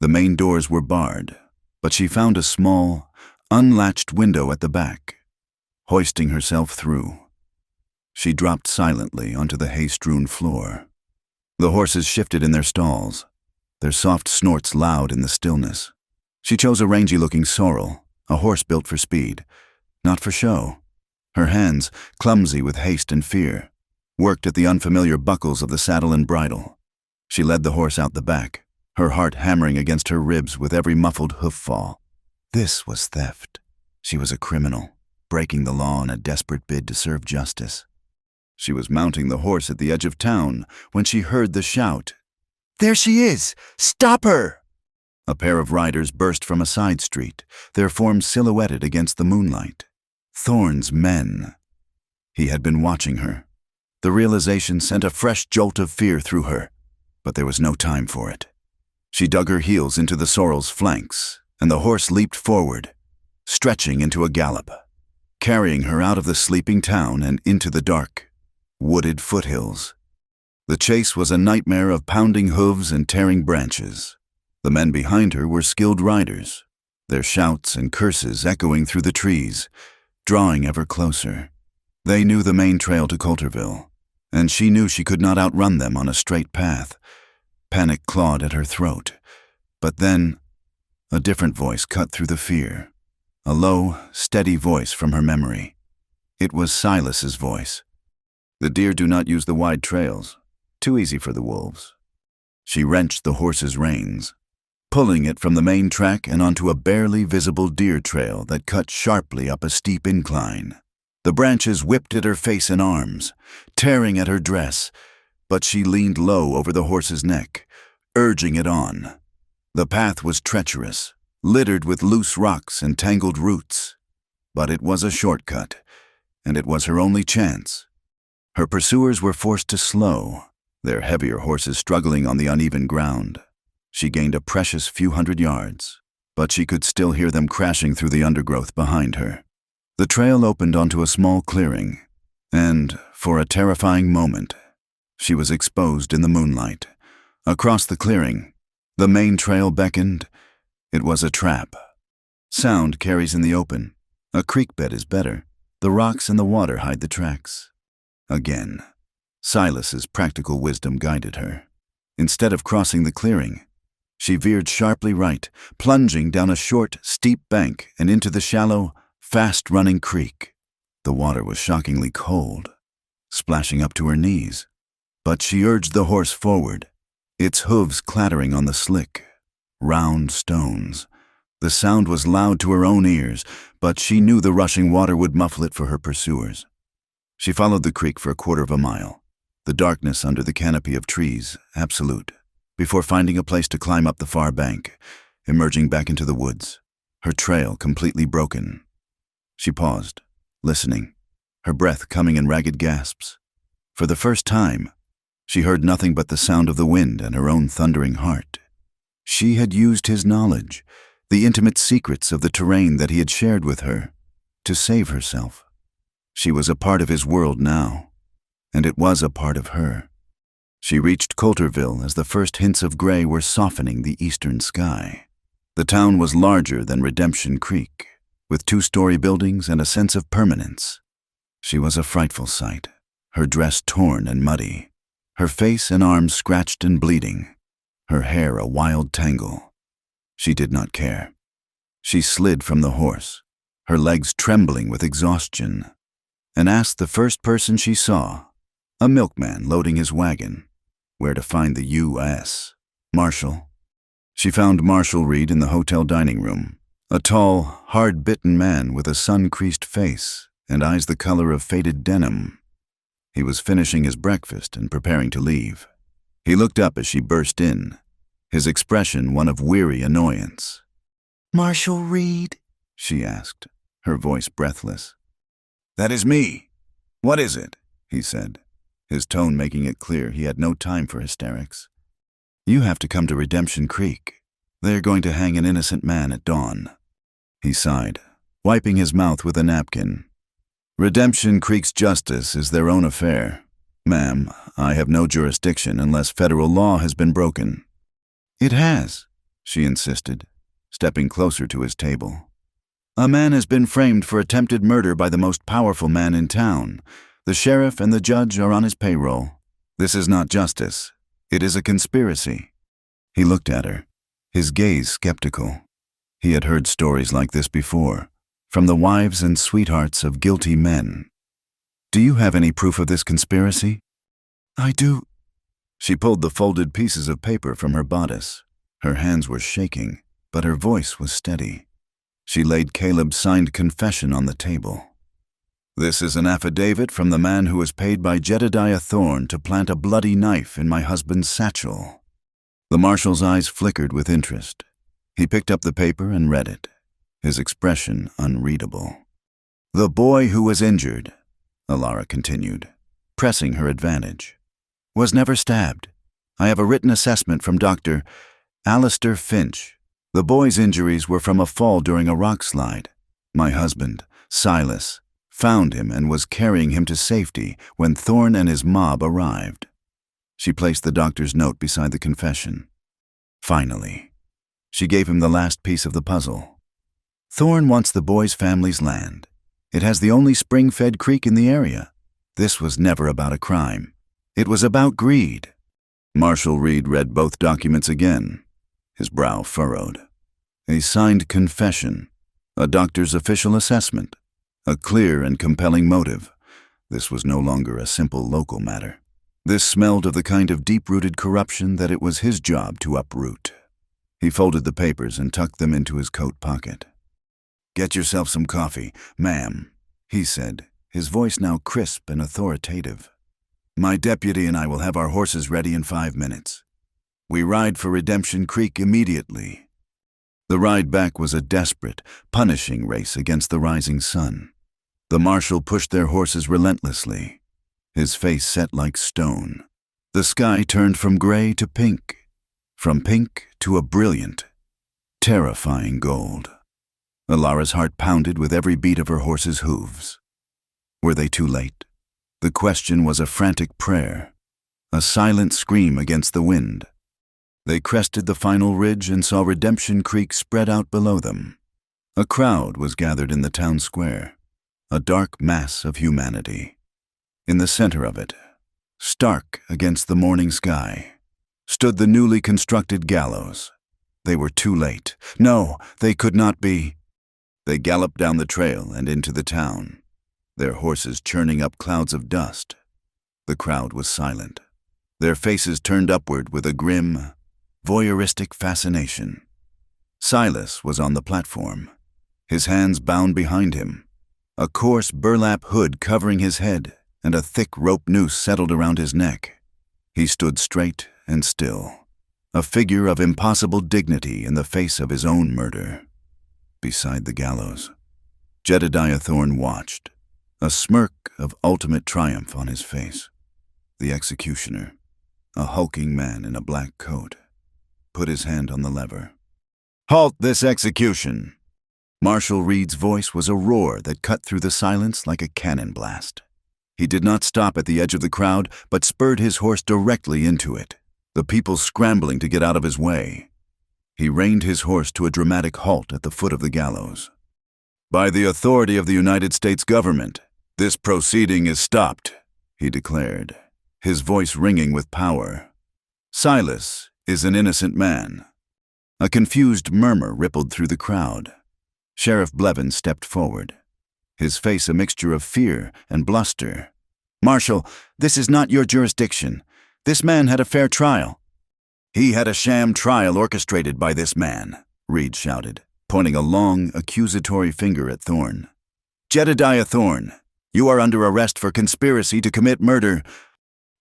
The main doors were barred, but she found a small, unlatched window at the back. Hoisting herself through, she dropped silently onto the hay-strewn floor. The horses shifted in their stalls, their soft snorts loud in the stillness. She chose a rangy-looking sorrel, a horse built for speed, not for show. Her hands, clumsy with haste and fear, worked at the unfamiliar buckles of the saddle and bridle. She led the horse out the back, her heart hammering against her ribs with every muffled hoof-fall. This was theft. She was a criminal, breaking the law in a desperate bid to serve justice. She was mounting the horse at the edge of town when she heard the shout, "There she is! Stop her!" A pair of riders burst from a side street, their forms silhouetted against the moonlight. Thorne's men. He had been watching her. The realization sent a fresh jolt of fear through her, but there was no time for it. She dug her heels into the sorrel's flanks, and the horse leaped forward, stretching into a gallop, carrying her out of the sleeping town and into the dark, wooded foothills. The chase was a nightmare of pounding hooves and tearing branches. The men behind her were skilled riders, their shouts and curses echoing through the trees, drawing ever closer. They knew the main trail to Coulterville, and she knew she could not outrun them on a straight path. Panic clawed at her throat. But then, a different voice cut through the fear. A low, steady voice from her memory. It was Silas's voice. "The deer do not use the wide trails. Too easy for the wolves." She wrenched the horse's reins. pulling it from the main track and onto a barely visible deer trail that cut sharply up a steep incline. The branches whipped at her face and arms, tearing at her dress, but she leaned low over the horse's neck, urging it on. The path was treacherous, littered with loose rocks and tangled roots, but it was a shortcut, and it was her only chance. Her pursuers were forced to slow, their heavier horses struggling on the uneven ground. She gained a precious few hundred yards, but she could still hear them crashing through the undergrowth behind her. The trail opened onto a small clearing, and, for a terrifying moment, she was exposed in the moonlight. Across the clearing, the main trail beckoned. It was a trap. Sound carries in the open. A creek bed is better. The rocks and the water hide the tracks. Again, Silas's practical wisdom guided her. Instead of crossing the clearing, she veered sharply right, plunging down a short, steep bank and into the shallow, fast-running creek. The water was shockingly cold, splashing up to her knees. But she urged the horse forward, its hooves clattering on the slick, round stones. The sound was loud to her own ears, but she knew the rushing water would muffle it for her pursuers. She followed the creek for a quarter of a mile, the darkness under the canopy of trees absolute, before finding a place to climb up the far bank, emerging back into the woods, her trail completely broken. She paused, listening, her breath coming in ragged gasps. For the first time, she heard nothing but the sound of the wind and her own thundering heart. She had used his knowledge, the intimate secrets of the terrain that he had shared with her, to save herself. She was a part of his world now, and it was a part of her. She reached Coulterville as the first hints of gray were softening the eastern sky. The town was larger than Redemption Creek, with two-story buildings and a sense of permanence. She was a frightful sight, her dress torn and muddy, her face and arms scratched and bleeding, her hair a wild tangle. She did not care. She slid from the horse, her legs trembling with exhaustion, and asked the first person she saw, a milkman loading his wagon, where to find the U.S. Marshall. She found Marshall Reed in the hotel dining room, a tall, hard-bitten man with a sun-creased face and eyes the color of faded denim. He was finishing his breakfast and preparing to leave. He looked up as she burst in, his expression one of weary annoyance. "Marshall Reed?" she asked, her voice breathless. "That is me. What is it?" he said, his tone making it clear he had no time for hysterics. "You have to come to Redemption Creek. They are going to hang an innocent man at dawn." He sighed, wiping his mouth with a napkin. "Redemption Creek's justice is their own affair. Ma'am, I have no jurisdiction unless federal law has been broken." "It has," she insisted, stepping closer to his table. "A man has been framed for attempted murder by the most powerful man in town. The sheriff and the judge are on his payroll. This is not justice. It is a conspiracy." He looked at her, his gaze skeptical. He had heard stories like this before, from the wives and sweethearts of guilty men. "Do you have any proof of this conspiracy?" "I do." She pulled the folded pieces of paper from her bodice. Her hands were shaking, but her voice was steady. She laid Caleb's signed confession on the table. "This is an affidavit from the man who was paid by Jedediah Thorne to plant a bloody knife in my husband's satchel." The marshal's eyes flickered with interest. He picked up the paper and read it, his expression unreadable. "The boy who was injured," Alara continued, pressing her advantage, "was never stabbed. I have a written assessment from Dr. Alistair Finch. The boy's injuries were from a fall during a rock slide. My husband, Silas, found him and was carrying him to safety when Thorne and his mob arrived." She placed the doctor's note beside the confession. Finally, she gave him the last piece of the puzzle. "Thorne wants the boy's family's land. It has the only spring-fed creek in the area. This was never about a crime. It was about greed." Marshall Reed read both documents again, his brow furrowed. A signed confession, a doctor's official assessment, a clear and compelling motive. This was no longer a simple local matter. This smelled of the kind of deep-rooted corruption that it was his job to uproot. He folded the papers and tucked them into his coat pocket. "Get yourself some coffee, ma'am," he said, his voice now crisp and authoritative. "My deputy and I will have our horses ready in 5 minutes. We ride for Redemption Creek immediately." The ride back was a desperate, punishing race against the rising sun. The marshal pushed their horses relentlessly, his face set like stone. The sky turned from gray to pink, from pink to a brilliant, terrifying gold. Alara's heart pounded with every beat of her horse's hooves. Were they too late? The question was a frantic prayer, a silent scream against the wind. They crested the final ridge and saw Redemption Creek spread out below them. A crowd was gathered in the town square, a dark mass of humanity. In the center of it, stark against the morning sky, stood the newly constructed gallows. They were too late. No, they could not be. They galloped down the trail and into the town, their horses churning up clouds of dust. The crowd was silent, their faces turned upward with a grim, voyeuristic fascination. Silas was on the platform, his hands bound behind him, a coarse burlap hood covering his head and a thick rope noose settled around his neck. He stood straight and still, a figure of impossible dignity in the face of his own murder. Beside the gallows, Jedediah Thorne watched, a smirk of ultimate triumph on his face. The executioner, a hulking man in a black coat, put his hand on the lever. "Halt this execution!" Marshal Reed's voice was a roar that cut through the silence like a cannon blast. He did not stop at the edge of the crowd, but spurred his horse directly into it, the people scrambling to get out of his way. He reined his horse to a dramatic halt at the foot of the gallows. "By the authority of the United States government, this proceeding is stopped," he declared, his voice ringing with power. "Silas is an innocent man." A confused murmur rippled through the crowd. Sheriff Blevins stepped forward, his face a mixture of fear and bluster. "Marshal, this is not your jurisdiction. This man had a fair trial." "He had a sham trial orchestrated by this man," Reed shouted, pointing a long, accusatory finger at Thorne. "Jedediah Thorne, you are under arrest for conspiracy to commit murder."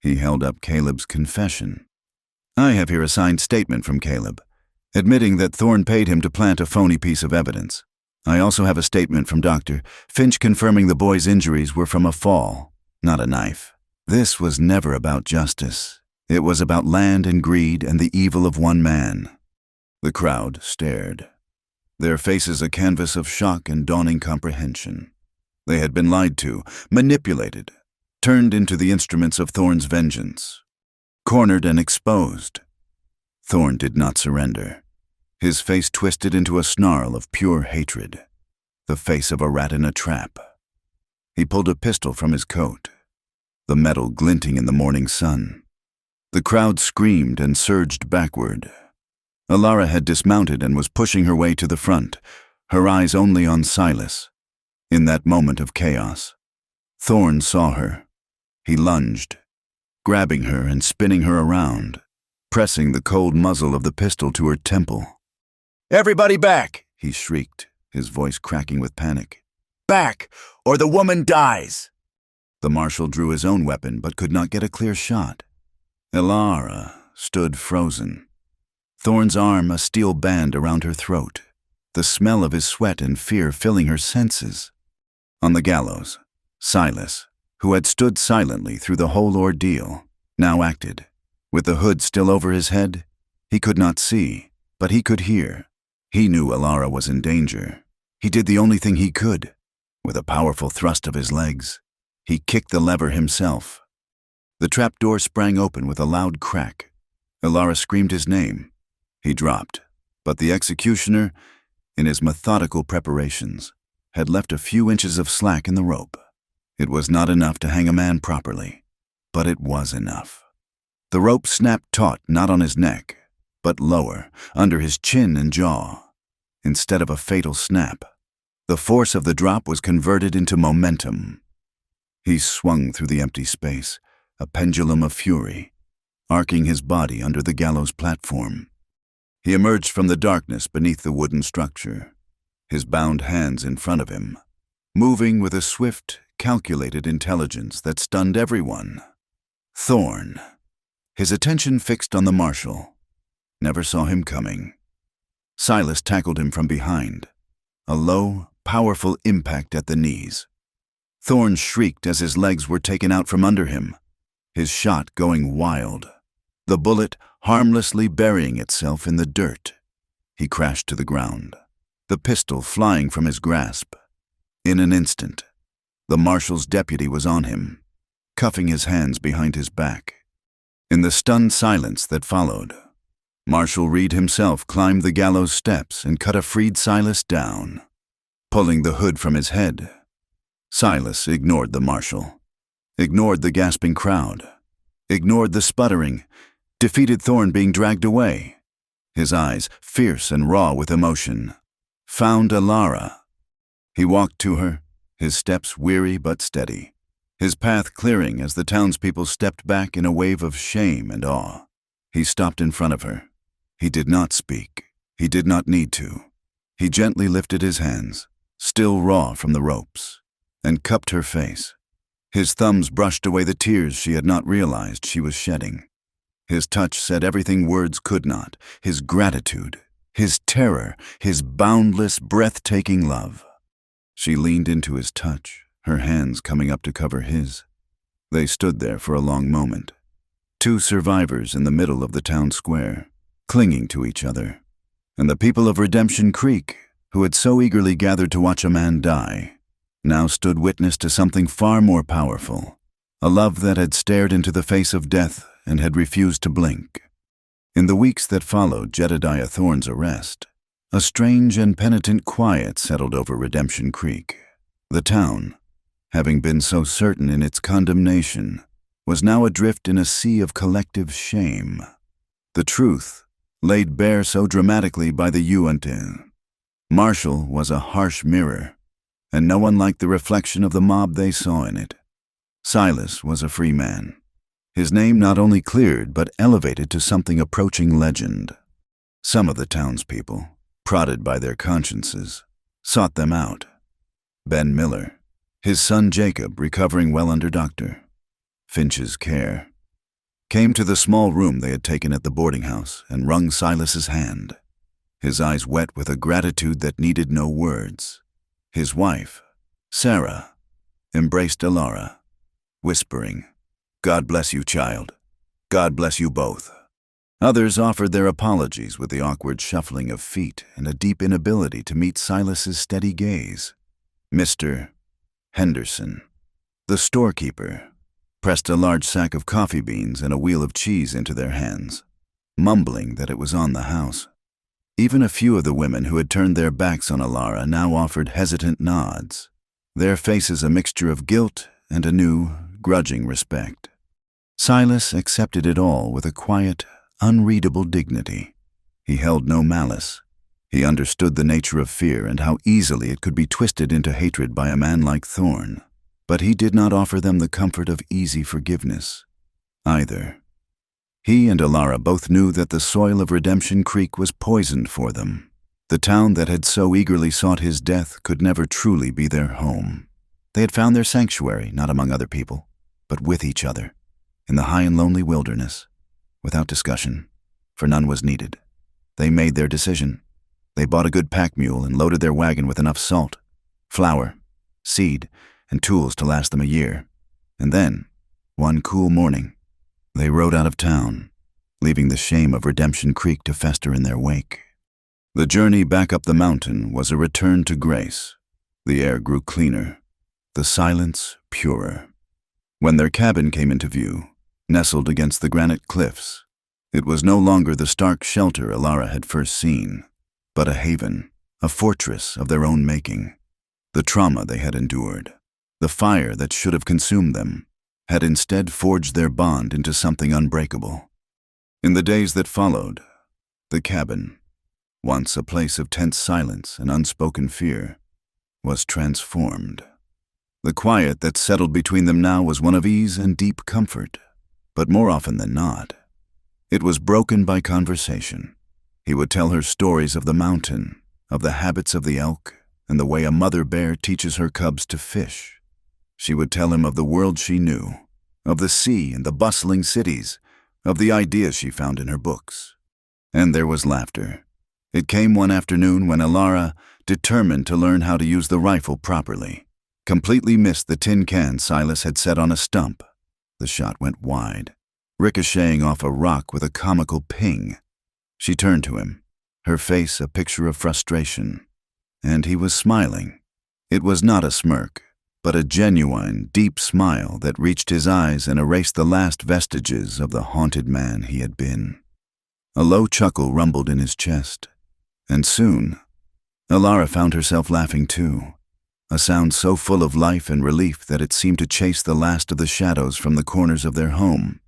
He held up Caleb's confession. "I have here a signed statement from Caleb, admitting that Thorne paid him to plant a phony piece of evidence. I also have a statement from Dr. Finch confirming the boy's injuries were from a fall, not a knife. This was never about justice. It was about land and greed and the evil of one man." The crowd stared, their faces a canvas of shock and dawning comprehension. They had been lied to, manipulated, turned into the instruments of Thorne's vengeance. Cornered and exposed. Thorne did not surrender. His face twisted into a snarl of pure hatred, the face of a rat in a trap. He pulled a pistol from his coat, the metal glinting in the morning sun. The crowd screamed and surged backward. Alara had dismounted and was pushing her way to the front, her eyes only on Silas. In that moment of chaos, Thorne saw her. He lunged, grabbing her and spinning her around, pressing the cold muzzle of the pistol to her temple. "Everybody back!" he shrieked, his voice cracking with panic. "Back, or the woman dies!" The marshal drew his own weapon but could not get a clear shot. Alara stood frozen, Thorne's arm a steel band around her throat, the smell of his sweat and fear filling her senses. On the gallows, Silas, who had stood silently through the whole ordeal, now acted. With the hood still over his head, he could not see, but he could hear. He knew Alara was in danger. He did the only thing he could. With a powerful thrust of his legs, he kicked the lever himself. The trapdoor sprang open with a loud crack. Alara screamed his name. He dropped, but the executioner, in his methodical preparations, had left a few inches of slack in the rope. It was not enough to hang a man properly, but it was enough. The rope snapped taut not on his neck, but lower, under his chin and jaw. Instead of a fatal snap, the force of the drop was converted into momentum. He swung through the empty space, a pendulum of fury, arcing his body under the gallows platform. He emerged from the darkness beneath the wooden structure, his bound hands in front of him, moving with a swift, calculated intelligence that stunned everyone. Thorn, his attention fixed on the marshal, never saw him coming. Silas tackled him from behind, a low, powerful impact at the knees. Thorn shrieked as his legs were taken out from under him, his shot going wild, the bullet harmlessly burying itself in the dirt. He crashed to the ground, the pistol flying from his grasp. In an instant, the marshal's deputy was on him, cuffing his hands behind his back. In the stunned silence that followed, Marshal Reed himself climbed the gallows steps and cut a freed Silas down, pulling the hood from his head. Silas ignored the marshal, ignored the gasping crowd, ignored the sputtering, defeated Thorn being dragged away. His eyes, fierce and raw with emotion, found Alara. He walked to her, his steps weary but steady, his path clearing as the townspeople stepped back in a wave of shame and awe. He stopped in front of her. He did not speak. He did not need to. He gently lifted his hands, still raw from the ropes, and cupped her face. His thumbs brushed away the tears she had not realized she was shedding. His touch said everything words could not, his gratitude, his terror, his boundless, breathtaking love. She leaned into his touch, her hands coming up to cover his. They stood there for a long moment, two survivors in the middle of the town square, clinging to each other, and the people of Redemption Creek, who had so eagerly gathered to watch a man die, now stood witness to something far more powerful, a love that had stared into the face of death and had refused to blink. In the weeks that followed Jedediah Thorn's arrest, a strange and penitent quiet settled over Redemption Creek. The town, having been so certain in its condemnation, was now adrift in a sea of collective shame. The truth, laid bare so dramatically by the Uinta. Marshall was a harsh mirror, and no one liked the reflection of the mob they saw in it. Silas was a free man, his name not only cleared but elevated to something approaching legend. Some of the townspeople, prodded by their consciences, sought them out. Ben Miller, his son Jacob recovering well under Dr. Finch's care, came to the small room they had taken at the boarding house and wrung Silas's hand, his eyes wet with a gratitude that needed no words. His wife, Sarah, embraced Alara, whispering, "God bless you, child. God bless you both." Others offered their apologies with the awkward shuffling of feet and a deep inability to meet Silas's steady gaze. Mr. Henderson, the storekeeper, pressed a large sack of coffee beans and a wheel of cheese into their hands, mumbling that it was on the house. Even a few of the women who had turned their backs on Alara now offered hesitant nods, their faces a mixture of guilt and a new, grudging respect. Silas accepted it all with a quiet, unreadable dignity. He held no malice. He understood the nature of fear and how easily it could be twisted into hatred by a man like Thorn. But he did not offer them the comfort of easy forgiveness, either. He and Alara both knew that the soil of Redemption Creek was poisoned for them. The town that had so eagerly sought his death could never truly be their home. They had found their sanctuary, not among other people, but with each other, in the high and lonely wilderness, without discussion, for none was needed. They made their decision. They bought a good pack mule and loaded their wagon with enough salt, flour, seed, and tools to last them a year. And then, one cool morning, they rode out of town, leaving the shame of Redemption Creek to fester in their wake. The journey back up the mountain was a return to grace. The air grew cleaner, the silence purer. When their cabin came into view, nestled against the granite cliffs, it was no longer the stark shelter Alara had first seen, but a haven, a fortress of their own making. The trauma they had endured, the fire that should have consumed them, had instead forged their bond into something unbreakable. In the days that followed, the cabin, once a place of tense silence and unspoken fear, was transformed. The quiet that settled between them now was one of ease and deep comfort, but more often than not, it was broken by conversation. He would tell her stories of the mountain, of the habits of the elk, and the way a mother bear teaches her cubs to fish. She would tell him of the world she knew, of the sea and the bustling cities, of the ideas she found in her books. And there was laughter. It came one afternoon when Alara, determined to learn how to use the rifle properly, completely missed the tin can Silas had set on a stump. The shot went wide, ricocheting off a rock with a comical ping. She turned to him, her face a picture of frustration, and he was smiling. It was not a smirk, but a genuine, deep smile that reached his eyes and erased the last vestiges of the haunted man he had been. A low chuckle rumbled in his chest, and soon, Alara found herself laughing too, a sound so full of life and relief that it seemed to chase the last of the shadows from the corners of their home.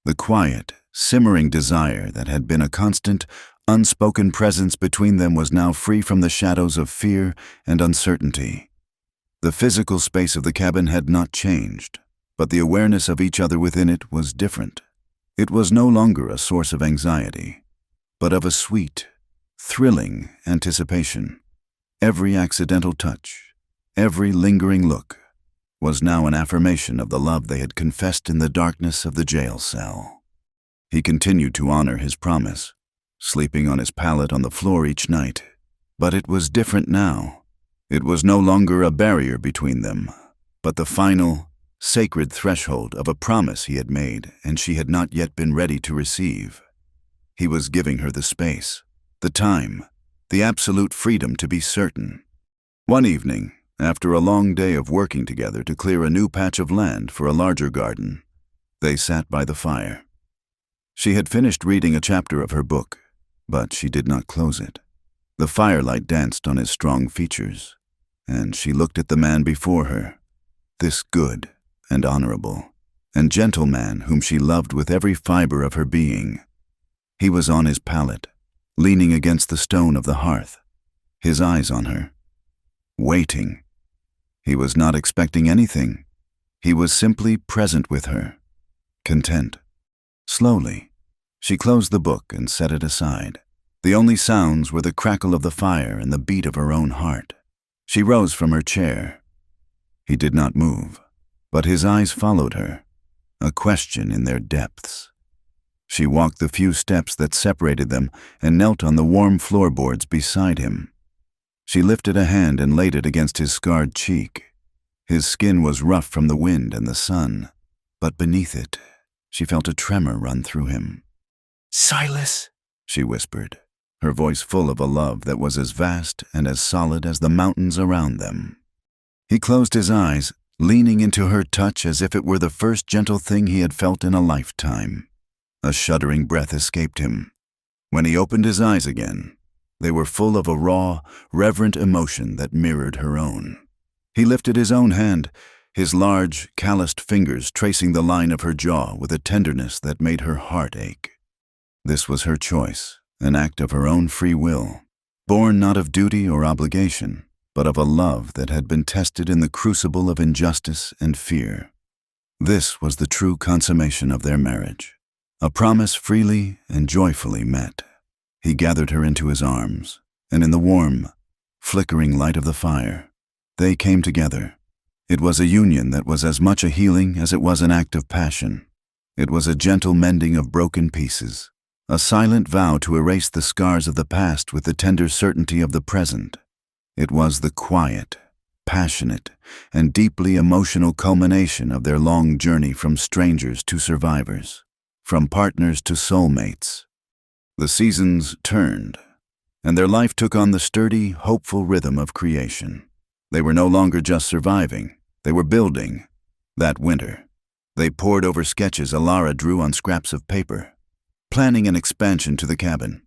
The quiet, simmering desire that had been a constant, unspoken presence between them was now free from the shadows of fear and uncertainty. The physical space of the cabin had not changed, but the awareness of each other within it was different. It was no longer a source of anxiety, but of a sweet, thrilling anticipation. Every accidental touch, every lingering look, was now an affirmation of the love they had confessed in the darkness of the jail cell. He continued to honor his promise, sleeping on his pallet on the floor each night, but it was different now. It was no longer a barrier between them, but the final, sacred threshold of a promise he had made and she had not yet been ready to receive. He was giving her the space, the time, the absolute freedom to be certain. One evening, after a long day of working together to clear a new patch of land for a larger garden, they sat by the fire. She had finished reading a chapter of her book, but she did not close it. The firelight danced on his strong features, and she looked at the man before her, this good and honorable and gentle man whom she loved with every fiber of her being. He was on his pallet, leaning against the stone of the hearth, his eyes on her, waiting. He was not expecting anything. He was simply present with her, content. Slowly, she closed the book and set it aside. The only sounds were the crackle of the fire and the beat of her own heart. She rose from her chair. He did not move, but his eyes followed her, a question in their depths. She walked the few steps that separated them and knelt on the warm floorboards beside him. She lifted a hand and laid it against his scarred cheek. His skin was rough from the wind and the sun, but beneath it, she felt a tremor run through him. Silas, She whispered, her voice full of a love that was as vast and as solid as the mountains around them. He closed his eyes, leaning into her touch as if it were the first gentle thing he had felt in a lifetime. A shuddering breath escaped him. When he opened his eyes again, they were full of a raw, reverent emotion that mirrored her own. He lifted his own hand, his large, calloused fingers tracing the line of her jaw with a tenderness that made her heart ache. This was her choice, an act of her own free will, born not of duty or obligation, but of a love that had been tested in the crucible of injustice and fear. This was the true consummation of their marriage, a promise freely and joyfully met. He gathered her into his arms, and in the warm, flickering light of the fire, they came together. It was a union that was as much a healing as it was an act of passion. It was a gentle mending of broken pieces, a silent vow to erase the scars of the past with the tender certainty of the present. It was the quiet, passionate, and deeply emotional culmination of their long journey from strangers to survivors, from partners to soulmates. The seasons turned, and their life took on the sturdy, hopeful rhythm of creation. They were no longer just surviving, they were building. That winter, they pored over sketches Alara drew on scraps of paper, planning an expansion to the cabin.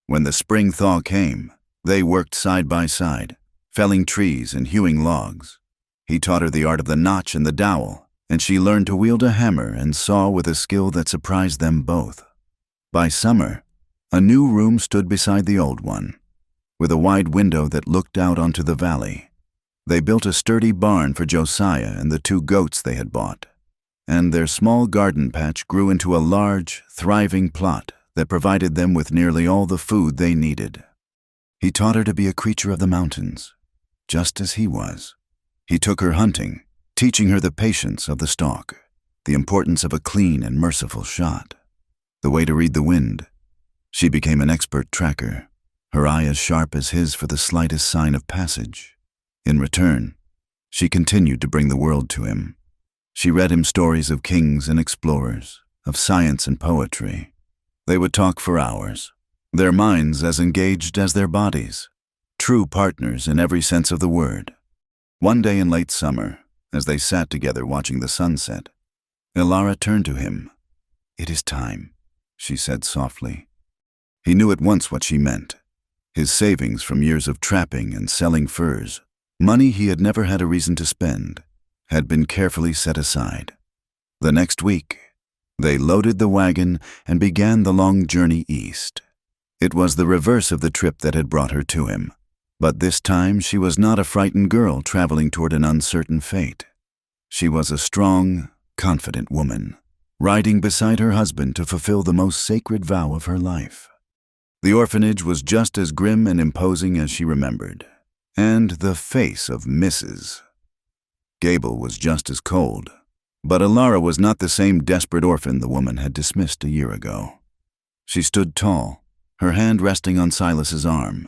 When the spring thaw came, they worked side by side, felling trees and hewing logs. He taught her the art of the notch and the dowel, and she learned to wield a hammer and saw with a skill that surprised them both. By summer, a new room stood beside the old one, with a wide window that looked out onto the valley. They built a sturdy barn for Josiah and the 2 goats they had bought, and their small garden patch grew into a large, thriving plot that provided them with nearly all the food they needed. He taught her to be a creature of the mountains, just as he was. He took her hunting, teaching her the patience of the stalk, the importance of a clean and merciful shot, the way to read the wind. She became an expert tracker, her eye as sharp as his for the slightest sign of passage. In return, she continued to bring the world to him. She read him stories of kings and explorers, of science and poetry. They would talk for hours, their minds as engaged as their bodies, true partners in every sense of the word. One day in late summer, as they sat together watching the sunset, Elara turned to him. "It is time," she said softly. He knew at once what she meant. His savings from years of trapping and selling furs, money he had never had a reason to spend, had been carefully set aside. The next week, they loaded the wagon and began the long journey east. It was the reverse of the trip that had brought her to him, but this time she was not a frightened girl traveling toward an uncertain fate. She was a strong, confident woman, riding beside her husband to fulfill the most sacred vow of her life. The orphanage was just as grim and imposing as she remembered, and the face of Mrs. Gable was just as cold, but Elara was not the same desperate orphan the woman had dismissed a year ago. She stood tall, her hand resting on Silas's arm,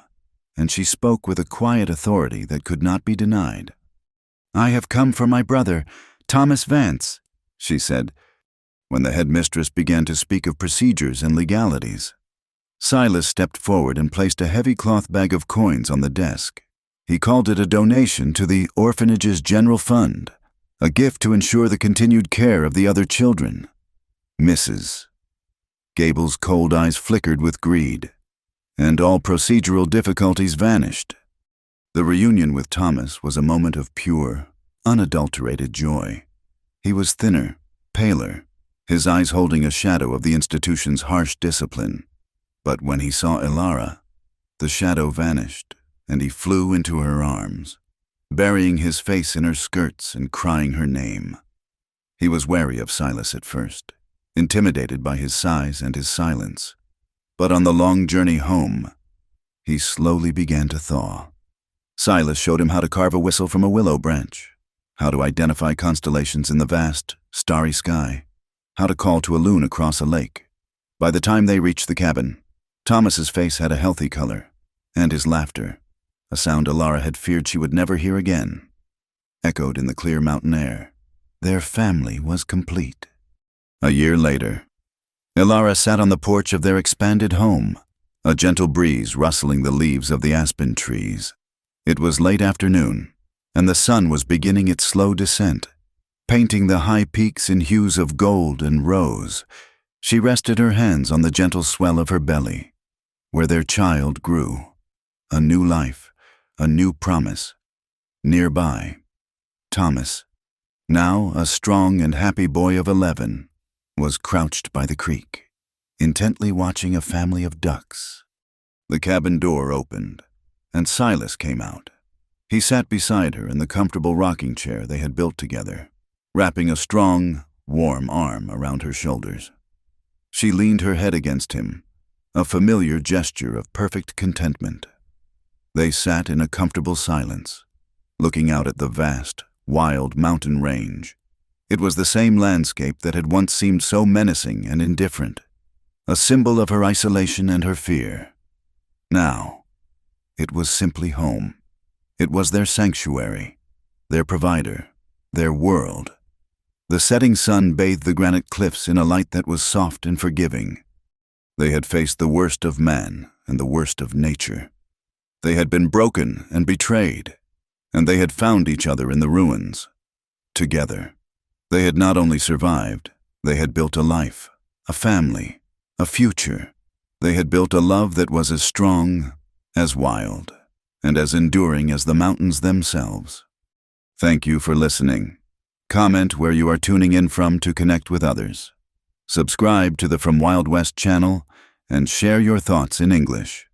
and she spoke with a quiet authority that could not be denied. "I have come for my brother, Thomas Vance," she said, when the headmistress began to speak of procedures and legalities. Silas stepped forward and placed a heavy cloth bag of coins on the desk. He called it a donation to the orphanage's general fund, a gift to ensure the continued care of the other children. Mrs. Gable's cold eyes flickered with greed, and all procedural difficulties vanished. The reunion with Thomas was a moment of pure, unadulterated joy. He was thinner, paler, his eyes holding a shadow of the institution's harsh discipline. But when he saw Elara, the shadow vanished, and he flew into her arms, burying his face in her skirts and crying her name. He was wary of Silas at first, intimidated by his size and his silence. But on the long journey home, he slowly began to thaw. Silas showed him how to carve a whistle from a willow branch, how to identify constellations in the vast, starry sky, how to call to a loon across a lake. By the time they reached the cabin, Thomas's face had a healthy color, and his laughter, a sound Elara had feared she would never hear again, echoed in the clear mountain air. Their family was complete. A year later, Elara sat on the porch of their expanded home, a gentle breeze rustling the leaves of the aspen trees. It was late afternoon, and the sun was beginning its slow descent, painting the high peaks in hues of gold and rose. She rested her hands on the gentle swell of her belly, where their child grew. A new life, a new promise. Nearby, Thomas, now a strong and happy boy of 11, was crouched by the creek, intently watching a family of ducks. The cabin door opened, and Silas came out. He sat beside her in the comfortable rocking chair they had built together, wrapping a strong, warm arm around her shoulders. She leaned her head against him, a familiar gesture of perfect contentment. They sat in a comfortable silence, looking out at the vast, wild mountain range. It was the same landscape that had once seemed so menacing and indifferent, a symbol of her isolation and her fear. Now, it was simply home. It was their sanctuary, their provider, their world. The setting sun bathed the granite cliffs in a light that was soft and forgiving. They had faced the worst of man and the worst of nature. They had been broken and betrayed, and they had found each other in the ruins. Together, they had not only survived, they had built a life, a family, a future. They had built a love that was as strong, as wild, and as enduring as the mountains themselves. Thank you for listening. Comment where you are tuning in from to connect with others. Subscribe to the From Wild West channel and share your thoughts in English.